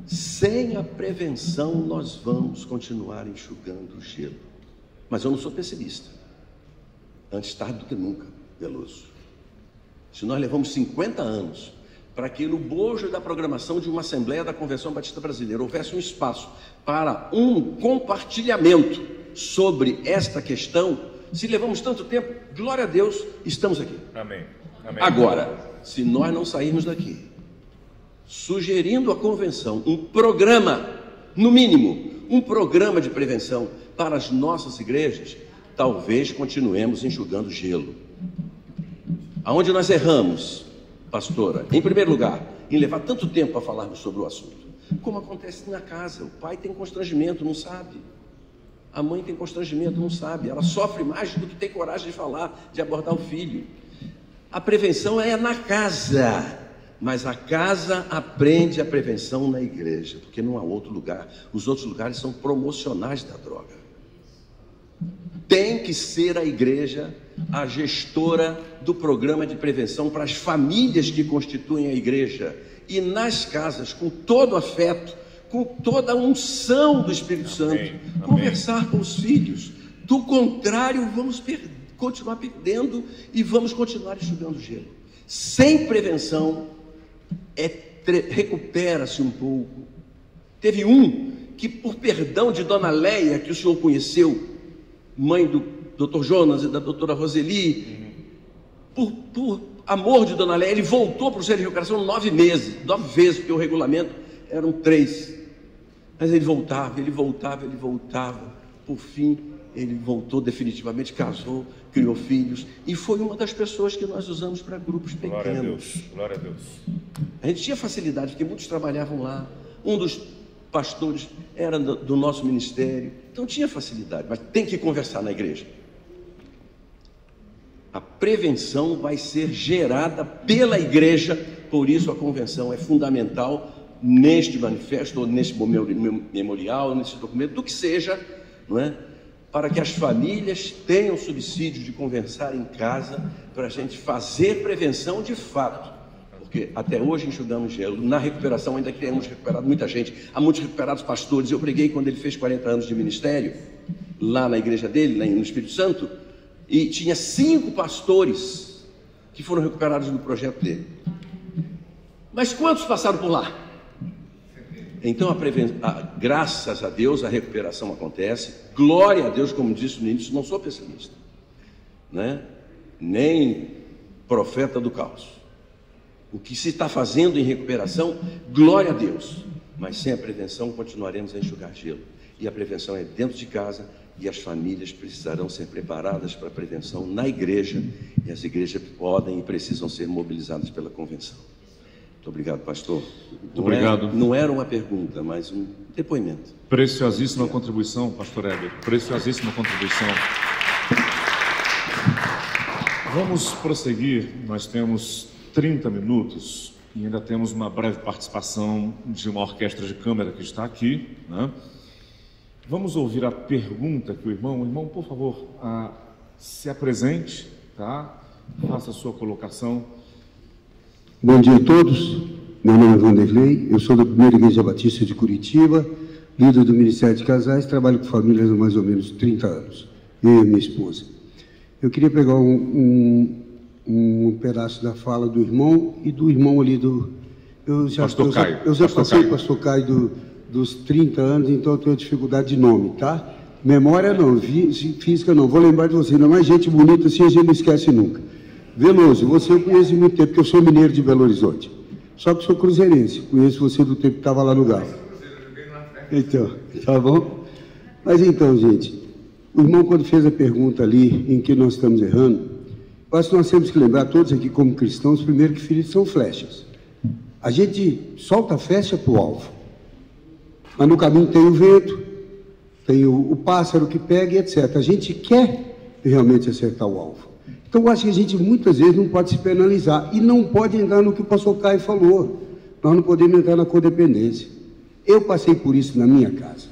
Sem a prevenção, nós vamos continuar enxugando o gelo. Mas eu não sou pessimista. Antes tarde do que nunca, Veloso. Se nós levamos 50 anos para que no bojo da programação de uma Assembleia da Convenção Batista Brasileira houvesse um espaço para um compartilhamento sobre esta questão, se levamos tanto tempo, glória a Deus, estamos aqui. Amém. Amém. Agora, se nós não sairmos daqui sugerindo à convenção um programa, no mínimo, um programa de prevenção para as nossas igrejas, talvez continuemos enxugando gelo. Aonde nós erramos, pastora? Em primeiro lugar, em levar tanto tempo a falarmos sobre o assunto. Como acontece na casa, o pai tem constrangimento, não sabe. A mãe tem constrangimento, não sabe. Ela sofre mais do que tem coragem de falar, de abordar o filho. A prevenção é na casa. Mas a casa aprende a prevenção na igreja, porque não há outro lugar. Os outros lugares são promocionais da droga. Tem que ser a igreja a gestora do programa de prevenção para as famílias que constituem a igreja. E nas casas, com todo afeto, com toda a unção do Espírito Santo, conversar com os filhos. Do contrário, vamos continuar perdendo e vamos continuar enxugando gelo. Sem prevenção, recupera-se um pouco. Teve um que, por perdão de Dona Leia, que o senhor conheceu, mãe do Dr. Jonas e da doutora Roseli, por amor de Dona Leia, ele voltou para o centro de recuperação 9 vezes, porque o regulamento eram 3. Mas ele voltava. Por fim, ele voltou definitivamente, casou, criou filhos, e foi uma das pessoas que nós usamos para grupos pequenos. Glória a Deus, glória a Deus. A gente tinha facilidade, porque muitos trabalhavam lá. Um dos pastores era do nosso ministério, então tinha facilidade, mas tem que conversar na igreja. A prevenção vai ser gerada pela igreja, por isso a convenção é fundamental neste manifesto, ou neste memorial, nesse documento, do que seja, não é? Para que as famílias tenham subsídio de conversar em casa, para a gente fazer prevenção de fato. Porque até hoje enxugamos gelo. Na recuperação ainda temos recuperado muita gente. Há muitos recuperados pastores. Eu preguei quando ele fez 40 anos de ministério, lá na igreja dele, lá no Espírito Santo, e tinha 5 pastores que foram recuperados no projeto dele. Mas quantos passaram por lá? Então, graças a Deus, a recuperação acontece. Glória a Deus, como disse no início, não sou pessimista, né? Nem profeta do caos. O que se está fazendo em recuperação, glória a Deus. Mas sem a prevenção, continuaremos a enxugar gelo. E a prevenção é dentro de casa, e as famílias precisarão ser preparadas para a prevenção na igreja, e as igrejas podem e precisam ser mobilizadas pela convenção. Muito obrigado, pastor. Muito obrigado. Não era uma pergunta, mas um depoimento. Preciosíssima contribuição, pastor Heber. Preciosíssima contribuição. Vamos prosseguir. Nós temos 30 minutos e ainda temos uma breve participação de uma orquestra de câmara que está aqui, né? Vamos ouvir a pergunta que o irmão, por favor, se apresente, tá? Faça a sua colocação. Bom dia a todos. Meu nome é Vanderlei, eu sou da Primeira Igreja Batista de Curitiba, líder do Ministério de Casais, trabalho com famílias há mais ou menos 30 anos, eu e minha esposa. Eu queria pegar um pedaço da fala do irmão e do irmão ali do... Eu já passei, pastor Caio, dos 30 anos, então eu tenho dificuldade de nome, tá? Memória não, física não, vou lembrar de você, ainda mais gente bonita assim, a gente não esquece nunca. Veloso, você eu conheço há muito tempo, porque eu sou mineiro de Belo Horizonte. Só que sou cruzeirense, conheço você do tempo que estava lá no Galo. Então, tá bom? Mas então, gente, o irmão quando fez a pergunta ali, em que nós estamos errando, eu acho que nós temos que lembrar, todos aqui como cristãos, primeiro que filhos são flechas. A gente solta a flecha para o alvo, mas no caminho tem o vento, tem o pássaro que pega e etc. A gente quer realmente acertar o alvo. Então, eu acho que a gente muitas vezes não pode se penalizar e não pode entrar no que o pastor Caio falou. Nós não podemos entrar na codependência. Eu passei por isso na minha casa.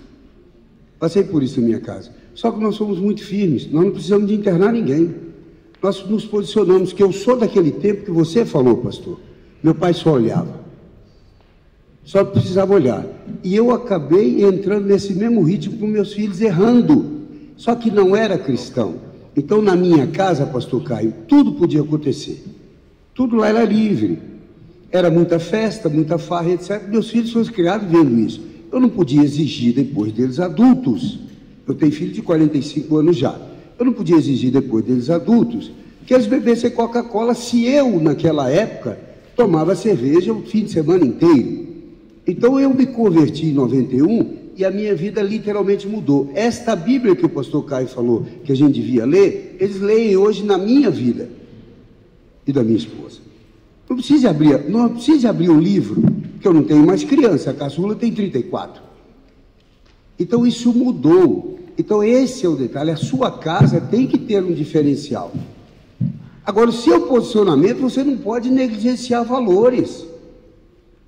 Só que nós somos muito firmes, nós não precisamos de internar ninguém. Nós nos posicionamos, que eu sou daquele tempo que você falou, pastor. Meu pai só olhava. Só precisava olhar. E eu acabei entrando nesse mesmo ritmo com meus filhos, errando. Só que não era cristão. Então, na minha casa, pastor Caio, tudo podia acontecer. Tudo lá era livre. Era muita festa, muita farra, etc. Meus filhos foram criados vendo isso. Eu não podia exigir depois deles adultos. Eu tenho filho de 45 anos já. Eu não podia exigir depois deles adultos que eles bebessem Coca-Cola se eu, naquela época, tomava cerveja o fim de semana inteiro. Então, eu me converti em 91 e a minha vida literalmente mudou. Esta Bíblia que o pastor Caio falou que a gente devia ler, eles leem hoje na minha vida e da minha esposa. Não precisa abrir um livro, porque eu não tenho mais criança, a caçula tem 34. Então isso mudou. Então esse é o detalhe, a sua casa tem que ter um diferencial. Agora, o seu posicionamento, você não pode negligenciar valores.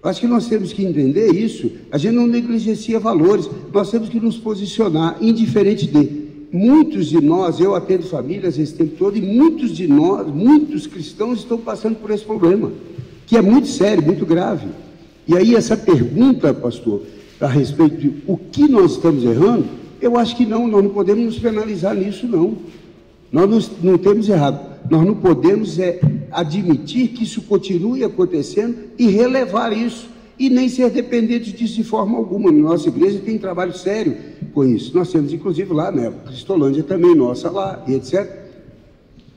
Acho que nós temos que entender isso. A gente não negligencia valores, nós temos que nos posicionar indiferente de. Muitos de nós, eu atendo famílias esse tempo todo, e muitos de nós, muitos cristãos estão passando por esse problema, que é muito sério, muito grave. E aí essa pergunta, pastor, a respeito de o que nós estamos errando, eu acho que não, nós não podemos nos penalizar nisso, não. Nós não temos errado. Nós não podemos admitir que isso continue acontecendo e relevar isso, e nem ser dependente disso de forma alguma. Na nossa igreja tem trabalho sério com isso. Nós temos, inclusive, lá, né, Cristolândia também, nossa lá, e etc.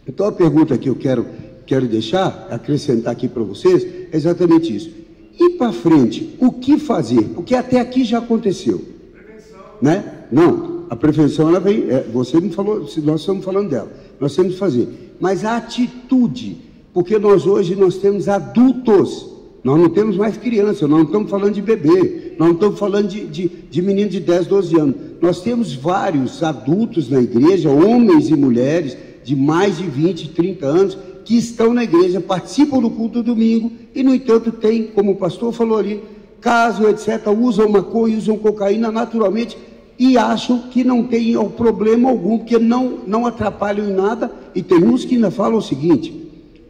Então, a pergunta que eu quero deixar, acrescentar aqui para vocês, é exatamente isso. E para frente, o que fazer? Porque até aqui já aconteceu. Prevenção. Né? Não, a prevenção, ela vem, você me falou, nós estamos falando dela, nós temos que fazer. Mas a atitude, porque hoje nós temos adultos, nós não temos mais crianças, nós não estamos falando de bebê, nós não estamos falando de menino de 10, 12 anos. Nós temos vários adultos na igreja, homens e mulheres de mais de 20, 30 anos, que estão na igreja, participam do culto do domingo, e no entanto tem, como o pastor falou ali, caso, etc., usam maconha, usam cocaína naturalmente, e acham que não tem problema algum, porque não atrapalham em nada, e tem uns que ainda falam o seguinte: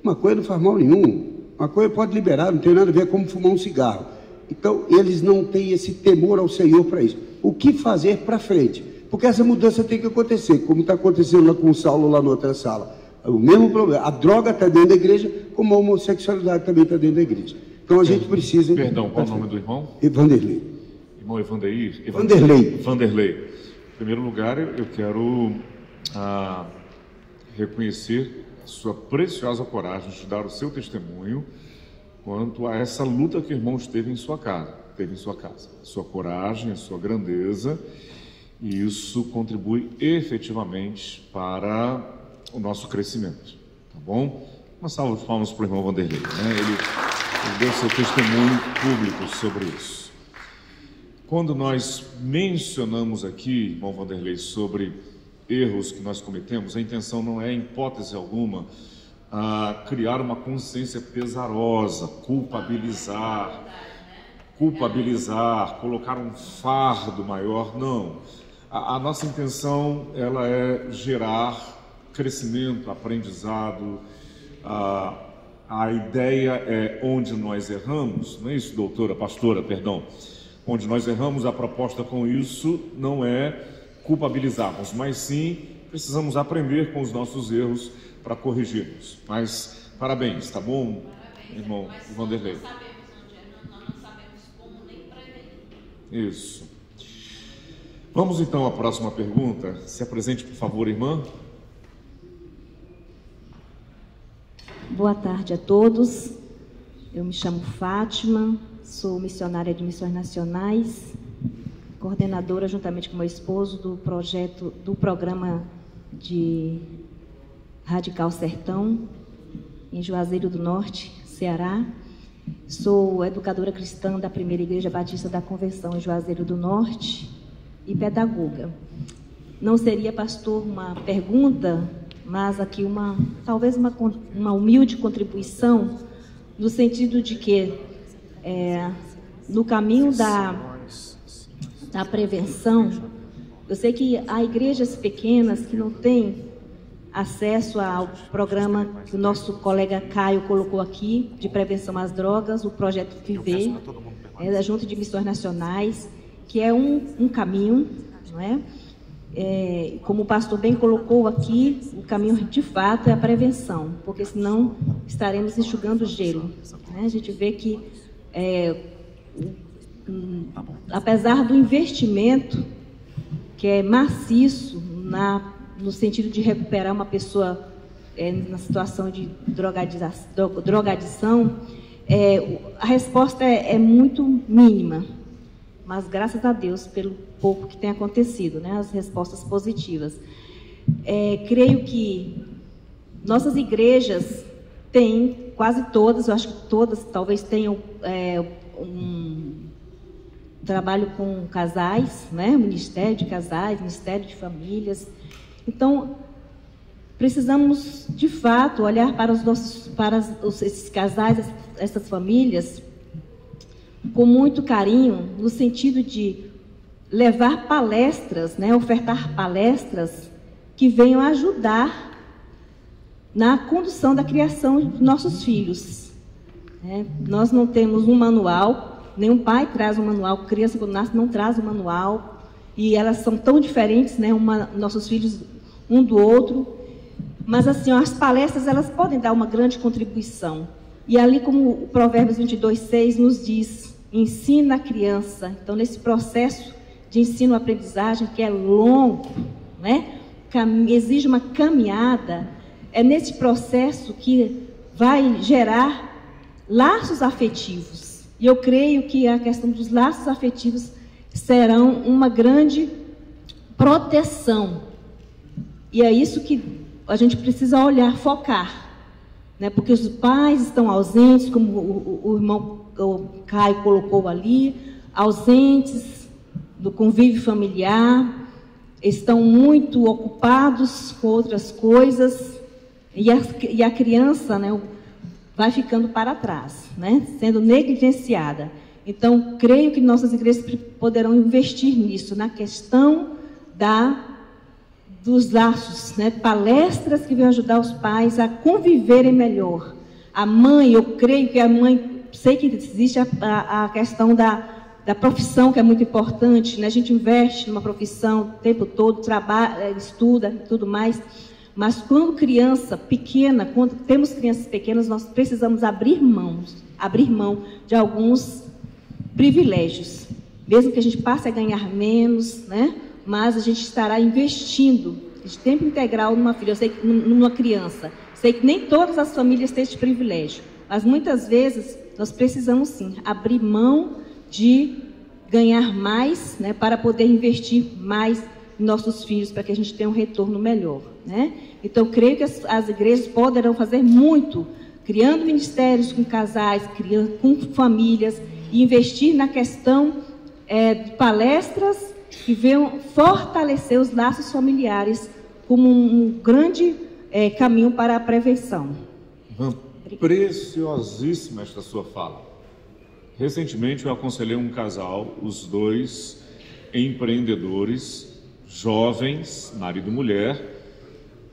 maconha não faz mal nenhum, maconha pode liberar, não tem nada a ver como fumar um cigarro. Então, eles não têm esse temor ao Senhor para isso. O que fazer para frente? Porque essa mudança tem que acontecer, como está acontecendo lá com o Saulo, lá na outra sala. O mesmo problema, a droga está dentro da igreja, como a homossexualidade também está dentro da igreja. Então, a gente precisa... Perdão, qual o nome do irmão? Vanderlei. Irmão Evandeir? Vanderlei. Em primeiro lugar, eu quero reconhecer a sua preciosa coragem de dar o seu testemunho quanto a essa luta que o irmão teve em sua casa. Sua coragem, a sua grandeza, e isso contribui efetivamente para o nosso crescimento, tá bom? Uma salva de palmas para o irmão Vanderlei, né? Ele deu seu testemunho público sobre isso. Quando nós mencionamos aqui, irmão Vanderlei, sobre erros que nós cometemos, a intenção não é, em hipótese alguma, criar uma consciência pesarosa, culpabilizar, colocar um fardo maior, não. A nossa intenção, ela é gerar crescimento, aprendizado, A ideia é onde nós erramos, não é isso, doutora, pastora, perdão? Onde nós erramos, a proposta com isso não é culpabilizarmos, mas sim precisamos aprender com os nossos erros para corrigirmos. Mas parabéns, tá bom, irmão Vanderlei? Nós não sabemos como nem prevenir. Isso. Vamos então à próxima pergunta. Se apresente, por favor, irmã. Boa tarde a todos. Eu me chamo Fátima, sou missionária de Missões Nacionais, coordenadora juntamente com meu esposo do programa de Radical Sertão, em Juazeiro do Norte, Ceará. Sou educadora cristã da Primeira Igreja Batista da Convenção em Juazeiro do Norte e pedagoga. Não seria, pastor, uma pergunta, mas aqui talvez uma humilde contribuição, no sentido de que no caminho da prevenção, eu sei que há igrejas pequenas que não têm acesso ao programa que o nosso colega Caio colocou aqui, de prevenção às drogas, o projeto Viver, da Junta de Missões Nacionais, que é um caminho, não é? Como o pastor bem colocou aqui, o caminho de fato é a prevenção, porque senão estaremos enxugando gelo, né? A gente vê que, apesar do investimento, que é maciço no sentido de recuperar uma pessoa na situação de drogadição, a resposta é muito mínima. Mas graças a Deus pelo pouco que tem acontecido, né? As respostas positivas. Creio que nossas igrejas têm, quase todas, eu acho que todas talvez tenham um trabalho com casais, né? Ministério de casais, Ministério de famílias. Então, precisamos de fato olhar para esses casais, essas famílias, com muito carinho, no sentido de levar palestras, né, ofertar palestras que venham ajudar na condução da criação de nossos filhos. Nós não temos um manual, nenhum pai traz um manual, criança quando nasce não traz um manual, e elas são tão diferentes, né, nossos filhos um do outro, mas assim, as palestras elas podem dar uma grande contribuição. E ali, como o Provérbios 22:6 nos diz, ensina a criança. Então, nesse processo de ensino-aprendizagem, que é longo, né? Exige uma caminhada, é nesse processo que vai gerar laços afetivos. E eu creio que a questão dos laços afetivos serão uma grande proteção. E é isso que a gente precisa olhar, focar, né? Porque os pais estão ausentes, como o irmão Caio colocou ali, ausentes do convívio familiar, estão muito ocupados com outras coisas, e a criança, né, vai ficando para trás, né, sendo negligenciada. Então, creio que nossas igrejas poderão investir nisso, na questão dos laços, né, palestras que vão ajudar os pais a conviverem melhor. A mãe, eu creio que a mãe, sei que existe a questão da profissão, que é muito importante, né? A gente investe numa profissão o tempo todo, trabalha, estuda, tudo mais, mas quando criança pequena, quando temos crianças pequenas, nós precisamos abrir mão de alguns privilégios, mesmo que a gente passe a ganhar menos, né? Mas a gente estará investindo de tempo integral numa criança. Sei que nem todas as famílias têm esse privilégio, mas muitas vezes nós precisamos sim abrir mão de ganhar mais, né, para poder investir mais em nossos filhos, para que a gente tenha um retorno melhor, né? Então, creio que as igrejas poderão fazer muito, criando ministérios com casais, com famílias, e investir na questão de palestras que venham fortalecer os laços familiares como um grande caminho para a prevenção. Preciosíssima esta sua fala. Recentemente eu aconselhei um casal, os dois empreendedores, jovens, marido e mulher,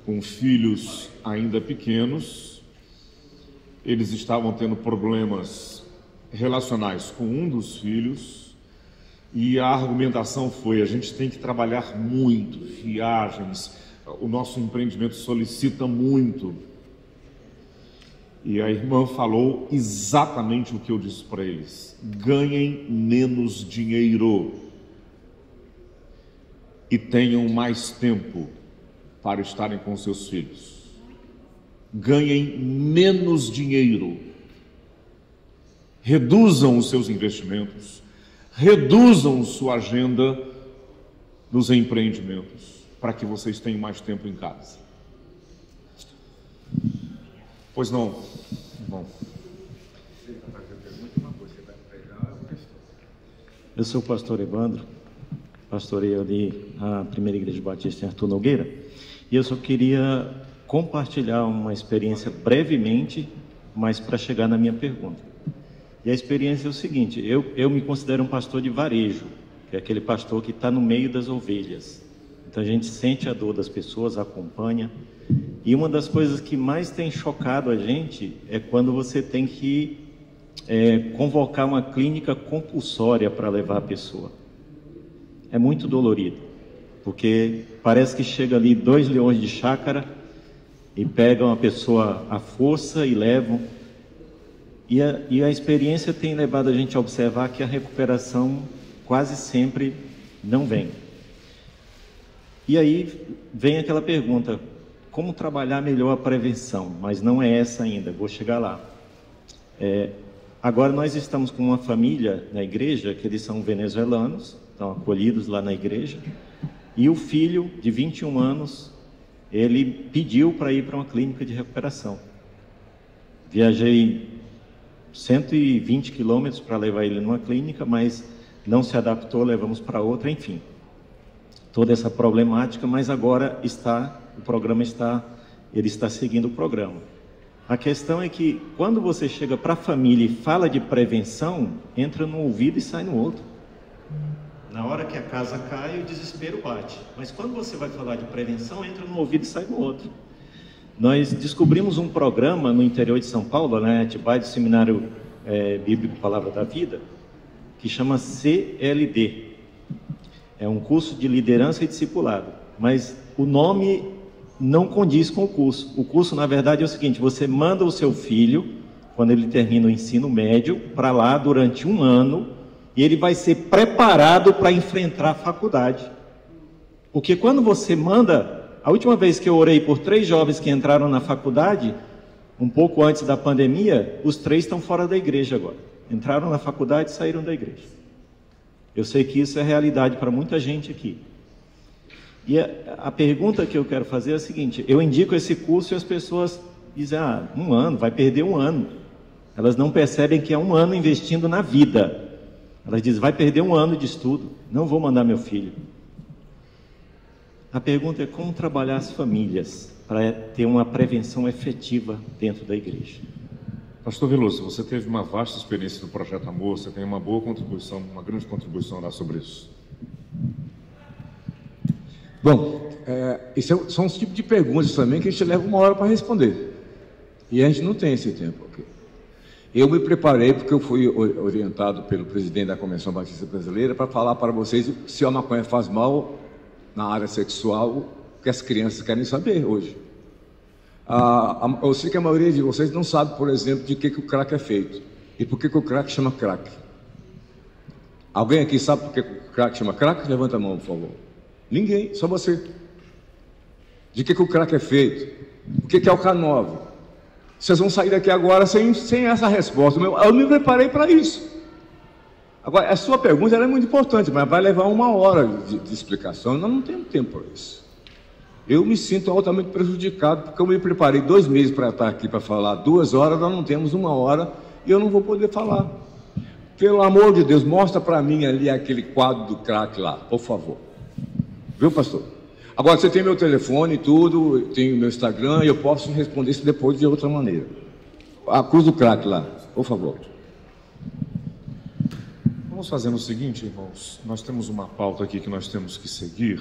com filhos ainda pequenos, eles estavam tendo problemas relacionais com um dos filhos e a argumentação foi: a gente tem que trabalhar muito, viagens, o nosso empreendimento solicita muito. E a irmã falou exatamente o que eu disse para eles: ganhem menos dinheiro e tenham mais tempo para estarem com seus filhos. Ganhem menos dinheiro, reduzam os seus investimentos, reduzam sua agenda nos empreendimentos, para que vocês tenham mais tempo em casa. Pois não. Bom. Eu sou o pastor Evandro, pastorei ali a Primeira Igreja Batista em Arthur Nogueira, e eu só queria compartilhar uma experiência brevemente, mas para chegar na minha pergunta. E a experiência é o seguinte: eu me considero um pastor de varejo, que é aquele pastor que está no meio das ovelhas. Então a gente sente a dor das pessoas, acompanha. E uma das coisas que mais tem chocado a gente é quando você tem que convocar uma clínica compulsória para levar a pessoa. É muito dolorido, porque parece que chega ali 2 leões de chácara e pegam a pessoa à força e levam. E a experiência tem levado a gente a observar que a recuperação quase sempre não vem. E aí vem aquela pergunta: como trabalhar melhor a prevenção? Mas não é essa ainda, vou chegar lá. Agora nós estamos com uma família na igreja, que eles são venezuelanos, estão acolhidos lá na igreja, e o filho de 21 anos, ele pediu para ir para uma clínica de recuperação. Viajei 120 quilômetros para levar ele numa clínica, mas não se adaptou, levamos para outra, enfim. Toda essa problemática, mas agora ele está seguindo o programa. A questão é que quando você chega para a família e fala de prevenção, entra num ouvido e sai no outro. Na hora que a casa cai, o desespero bate. Mas quando você vai falar de prevenção, entra num ouvido e sai no outro. Nós descobrimos um programa no interior de São Paulo, na Atibaia, do Seminário Bíblico Palavra da Vida, que chama CLD. É um curso de liderança e discipulado, mas o nome não condiz com o curso. O curso, na verdade, é o seguinte: você manda o seu filho, quando ele termina o ensino médio, para lá durante 1 ano, e ele vai ser preparado para enfrentar a faculdade. Porque quando você manda... A última vez que eu orei por 3 jovens que entraram na faculdade, um pouco antes da pandemia, os 3 estão fora da igreja agora. Entraram na faculdade e saíram da igreja. Eu sei que isso é realidade para muita gente aqui. E a pergunta que eu quero fazer é a seguinte: eu indico esse curso e as pessoas dizem: 1 ano, vai perder 1 ano. Elas não percebem que é 1 ano investindo na vida. Elas dizem: vai perder 1 ano de estudo, não vou mandar meu filho. A pergunta é como trabalhar as famílias para ter uma prevenção efetiva dentro da igreja. Pastor Veloso, você teve uma vasta experiência no Projeto Amor, você tem uma boa contribuição, uma grande contribuição a dar sobre isso. Bom, são os tipos de perguntas também que a gente leva 1 hora para responder. E a gente não tem esse tempo aqui. Eu me preparei porque eu fui orientado pelo presidente da Convenção Batista Brasileira para falar para vocês se a maconha faz mal na área sexual, que as crianças querem saber hoje. Eu sei que a maioria de vocês não sabe, por exemplo, de que o crack é feito e por que o crack chama crack. Alguém aqui sabe por que o crack chama crack? Levanta a mão, por favor. Ninguém, só você. De que o crack é feito? O que é o K9? Vocês vão sair daqui agora sem essa resposta. Eu me preparei para isso. Agora, a sua pergunta ela é muito importante, mas vai levar 1 hora de explicação. Nós não temos tempo para isso. Eu me sinto altamente prejudicado, porque eu me preparei 2 meses para estar aqui para falar 2 horas, nós não temos 1 hora e eu não vou poder falar. Pelo amor de Deus, mostra para mim ali aquele quadro do crack lá, por favor. Viu, pastor? Agora, você tem meu telefone e tudo, tem o meu Instagram, e eu posso responder isso depois de outra maneira. A cruz do crack lá, por favor. Vamos fazendo o seguinte, irmãos. Nós temos uma pauta aqui que nós temos que seguir.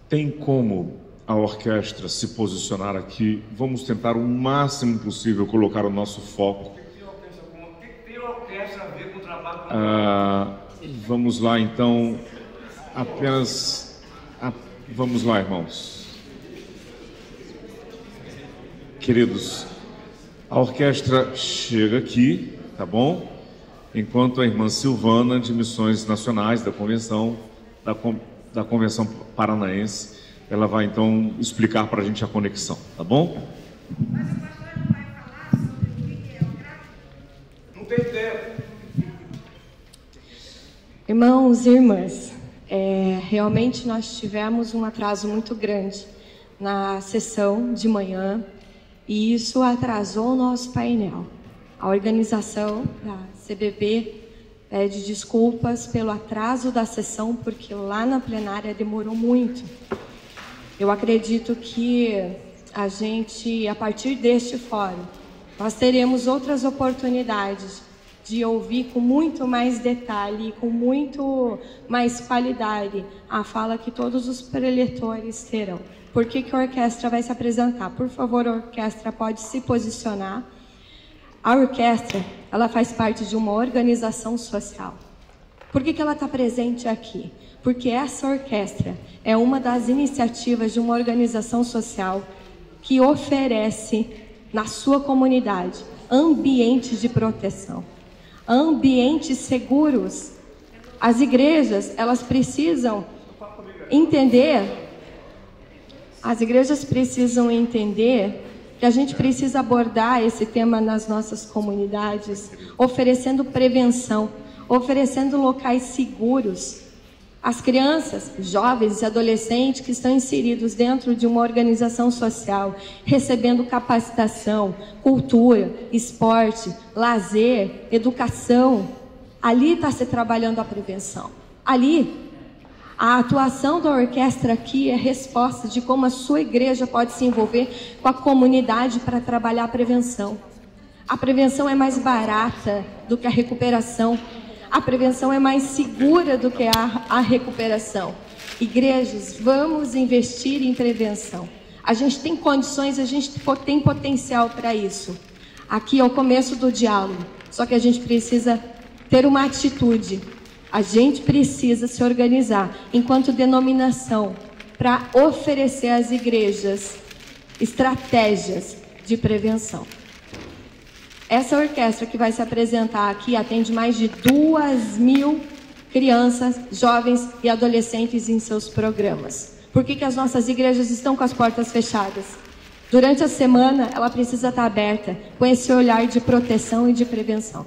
Tem como a orquestra se posicionar aqui, vamos tentar o máximo possível colocar o nosso foco. O que tem a orquestra a ver com o trabalho? Vamos lá, então. Vamos lá, irmãos. Queridos, a orquestra chega aqui, tá bom? Enquanto a irmã Silvana, de Missões Nacionais da Convenção Paranaense, ela vai então explicar para a gente a conexão, tá bom? Mas o pastor não vai falar sobre o que é o grafo? Não tem tempo. Irmãos e irmãs, realmente nós tivemos um atraso muito grande na sessão de manhã e isso atrasou o nosso painel. A organização da CBB pede desculpas pelo atraso da sessão, porque lá na plenária demorou muito. Eu acredito que a gente, a partir deste fórum, nós teremos outras oportunidades de ouvir com muito mais detalhe, com muito mais qualidade a fala que todos os preletores terão. Por que a orquestra vai se apresentar? Por favor, a orquestra pode se posicionar. A orquestra, ela faz parte de uma organização social. Por que ela está presente aqui? Porque essa orquestra é uma das iniciativas de uma organização social que oferece na sua comunidade ambientes de proteção, ambientes seguros. As igrejas, elas precisam entender, que a gente precisa abordar esse tema nas nossas comunidades, oferecendo prevenção, oferecendo locais seguros. As crianças, jovens e adolescentes que estão inseridos dentro de uma organização social, recebendo capacitação, cultura, esporte, lazer, educação, ali está se trabalhando a prevenção. Ali, a atuação da orquestra aqui é resposta de como a sua igreja pode se envolver com a comunidade para trabalhar a prevenção. A prevenção é mais barata do que a recuperação. A prevenção é mais segura do que a recuperação. Igrejas, vamos investir em prevenção. A gente tem condições, a gente tem potencial para isso. Aqui é o começo do diálogo, só que a gente precisa ter uma atitude. A gente precisa se organizar enquanto denominação para oferecer às igrejas estratégias de prevenção. Essa orquestra que vai se apresentar aqui atende mais de 2.000 crianças, jovens e adolescentes em seus programas. Por que as nossas igrejas estão com as portas fechadas? Durante a semana, ela precisa estar aberta com esse olhar de proteção e de prevenção.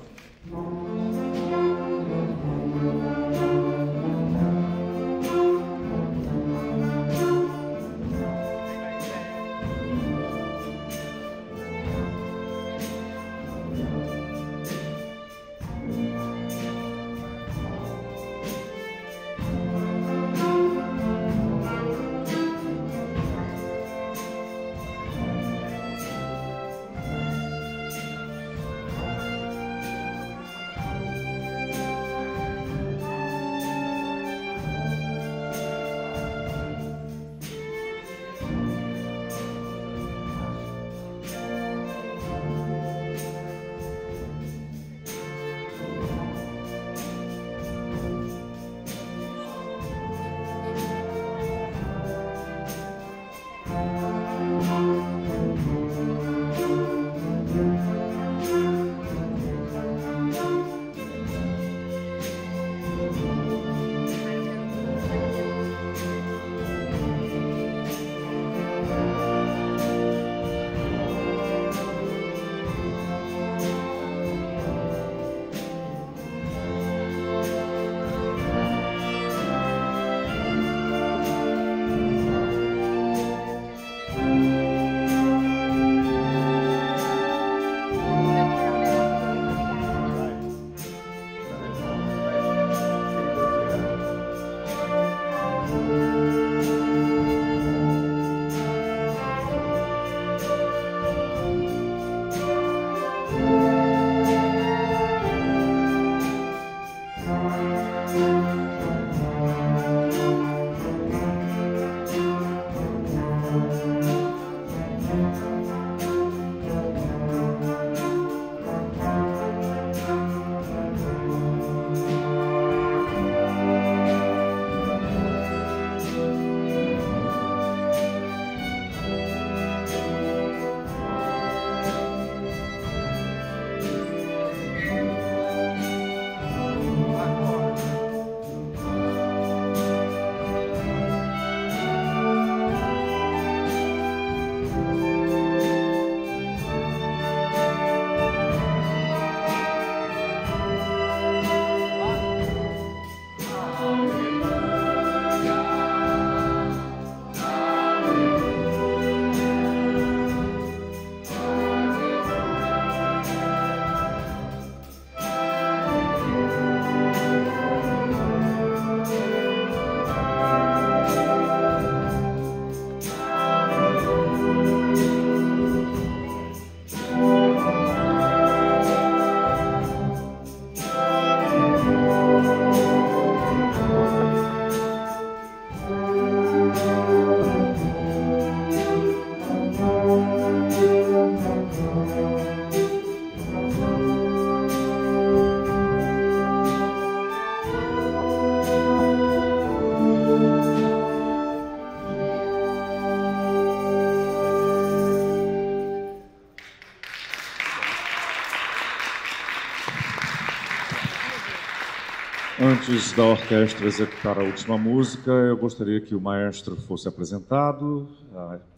Antes da orquestra executar a última música, eu gostaria que o maestro fosse apresentado.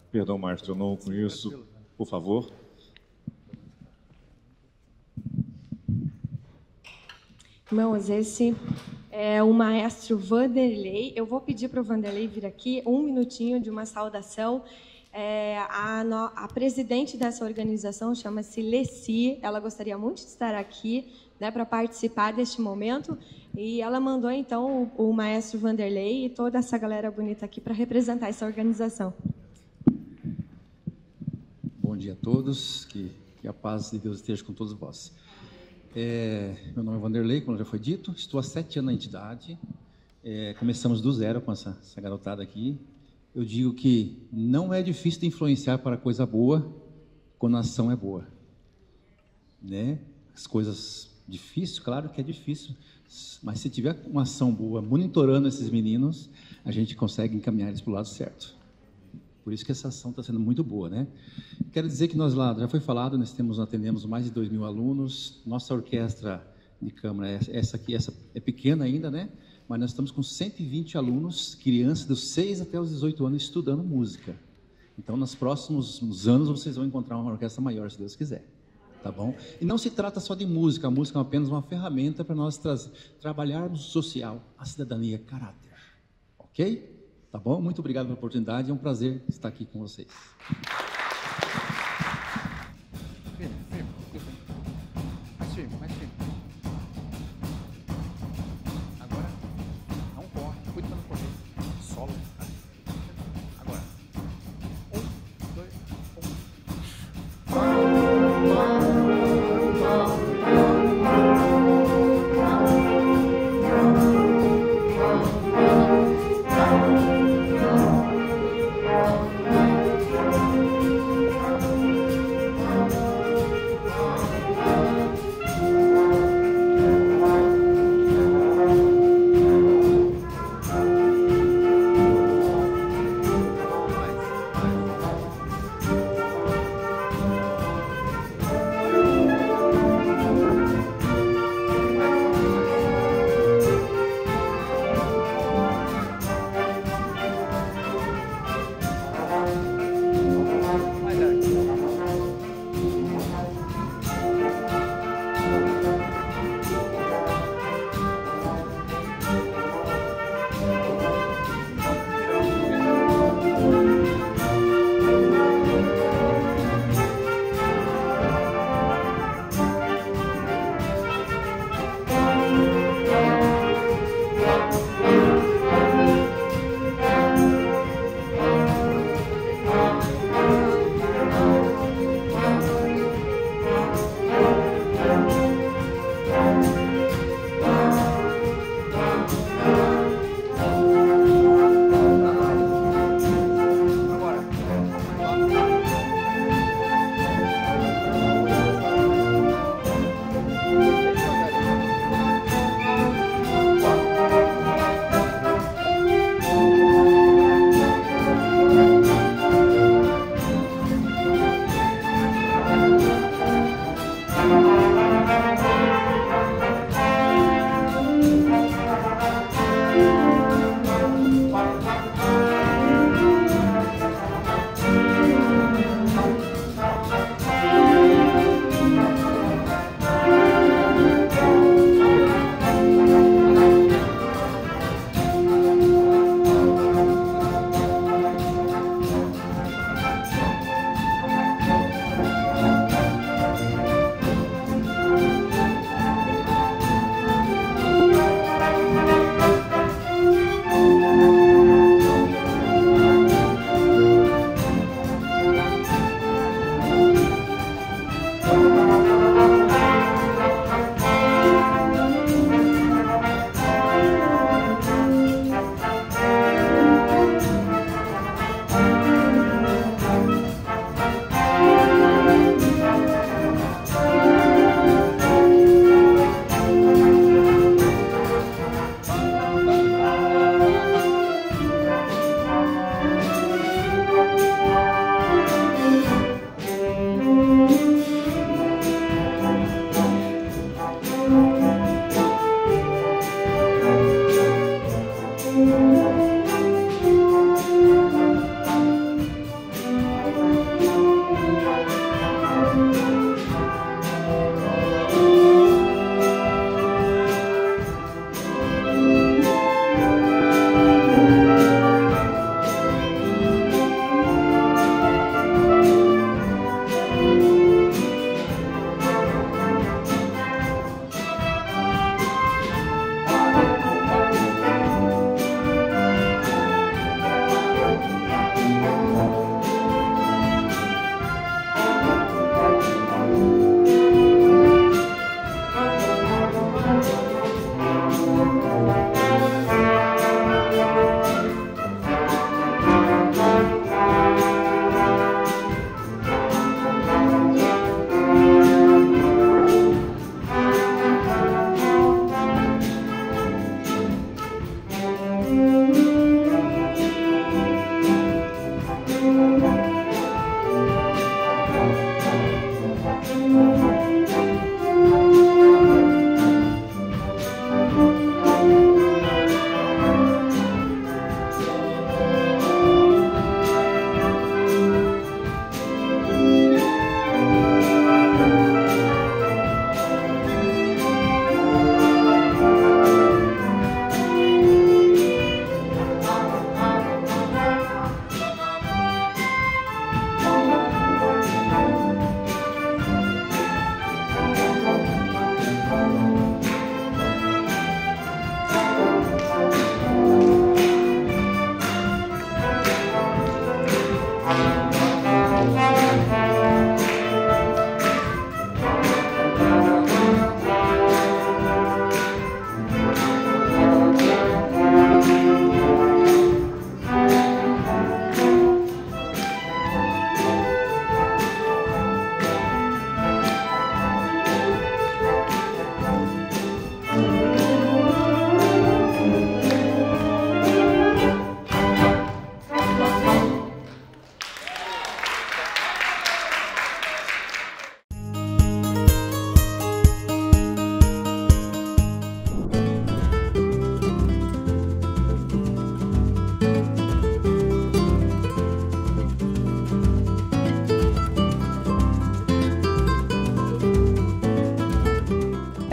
Perdão, maestro, eu não o conheço. Por favor. Irmãos, esse é o maestro Vanderlei. Eu vou pedir para o Vanderlei vir aqui um minutinho de uma saudação. A presidente dessa organização chama-se Leci. Ela gostaria muito de estar aqui, né, para participar deste momento. E ela mandou, então, o maestro Vanderlei e toda essa galera bonita aqui para representar essa organização. Bom dia a todos, que a paz de Deus esteja com todos vós. Meu nome é Vanderlei, como já foi dito, estou há 7 anos na entidade, começamos do zero com essa garotada aqui. Eu digo que não é difícil de influenciar para coisa boa quando a ação é boa, né? As coisas difíceis, claro que é difícil, mas se tiver uma ação boa, monitorando esses meninos, a gente consegue encaminhar eles para o lado certo. Por isso que essa ação está sendo muito boa, né? Quero dizer que nós lá, já foi falado, nós atendemos mais de 2.000 alunos. Nossa orquestra de câmara, essa é pequena ainda, né? Mas nós estamos com 120 alunos, crianças dos 6 até os 18 anos, estudando música. Então, nos próximos anos, vocês vão encontrar uma orquestra maior, se Deus quiser. Tá bom? E não se trata só de música. A música é apenas uma ferramenta para nós trabalharmos o social, a cidadania, caráter. Ok? Tá bom? Muito obrigado pela oportunidade. É um prazer estar aqui com vocês. Mais firme. Agora, não corre. Cuida para não correr. Solo. Agora. 1, 2, 1.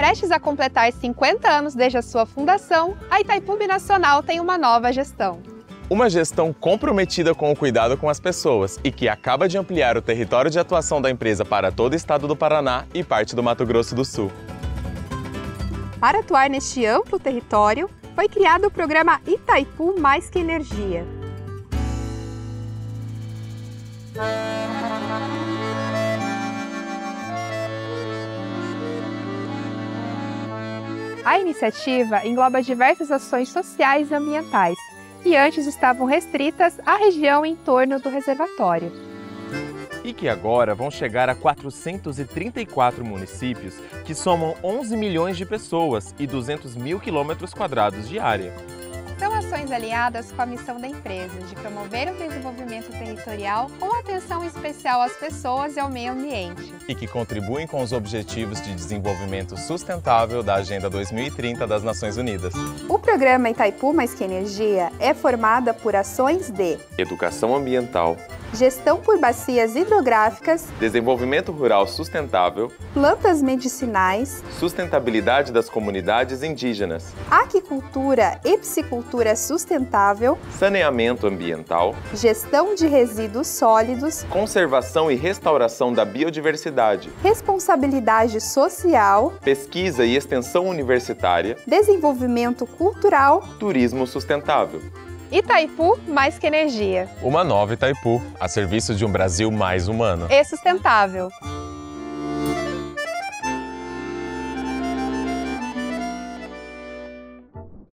Prestes a completar 50 anos desde a sua fundação, a Itaipu Binacional tem uma nova gestão. Uma gestão comprometida com o cuidado com as pessoas e que acaba de ampliar o território de atuação da empresa para todo o estado do Paraná e parte do Mato Grosso do Sul. Para atuar neste amplo território, foi criado o programa Itaipu Mais Que Energia. A iniciativa engloba diversas ações sociais e ambientais, que antes estavam restritas à região em torno do reservatório. E que agora vão chegar a 434 municípios, que somam 11 milhões de pessoas e 200 mil quilômetros quadrados de área. São ações alinhadas com a missão da empresa de promover o desenvolvimento territorial com atenção especial às pessoas e ao meio ambiente. E que contribuem com os Objetivos de Desenvolvimento Sustentável da Agenda 2030 das Nações Unidas. O programa Itaipu Mais Que Energia é formado por ações de educação ambiental, gestão por bacias hidrográficas, desenvolvimento rural sustentável, plantas medicinais, sustentabilidade das comunidades indígenas, aquicultura e piscicultura sustentável, saneamento ambiental, gestão de resíduos sólidos, conservação e restauração da biodiversidade, responsabilidade social, pesquisa e extensão universitária, desenvolvimento cultural, turismo sustentável. Itaipu Mais Que Energia. Uma nova Itaipu, a serviço de um Brasil mais humano e sustentável.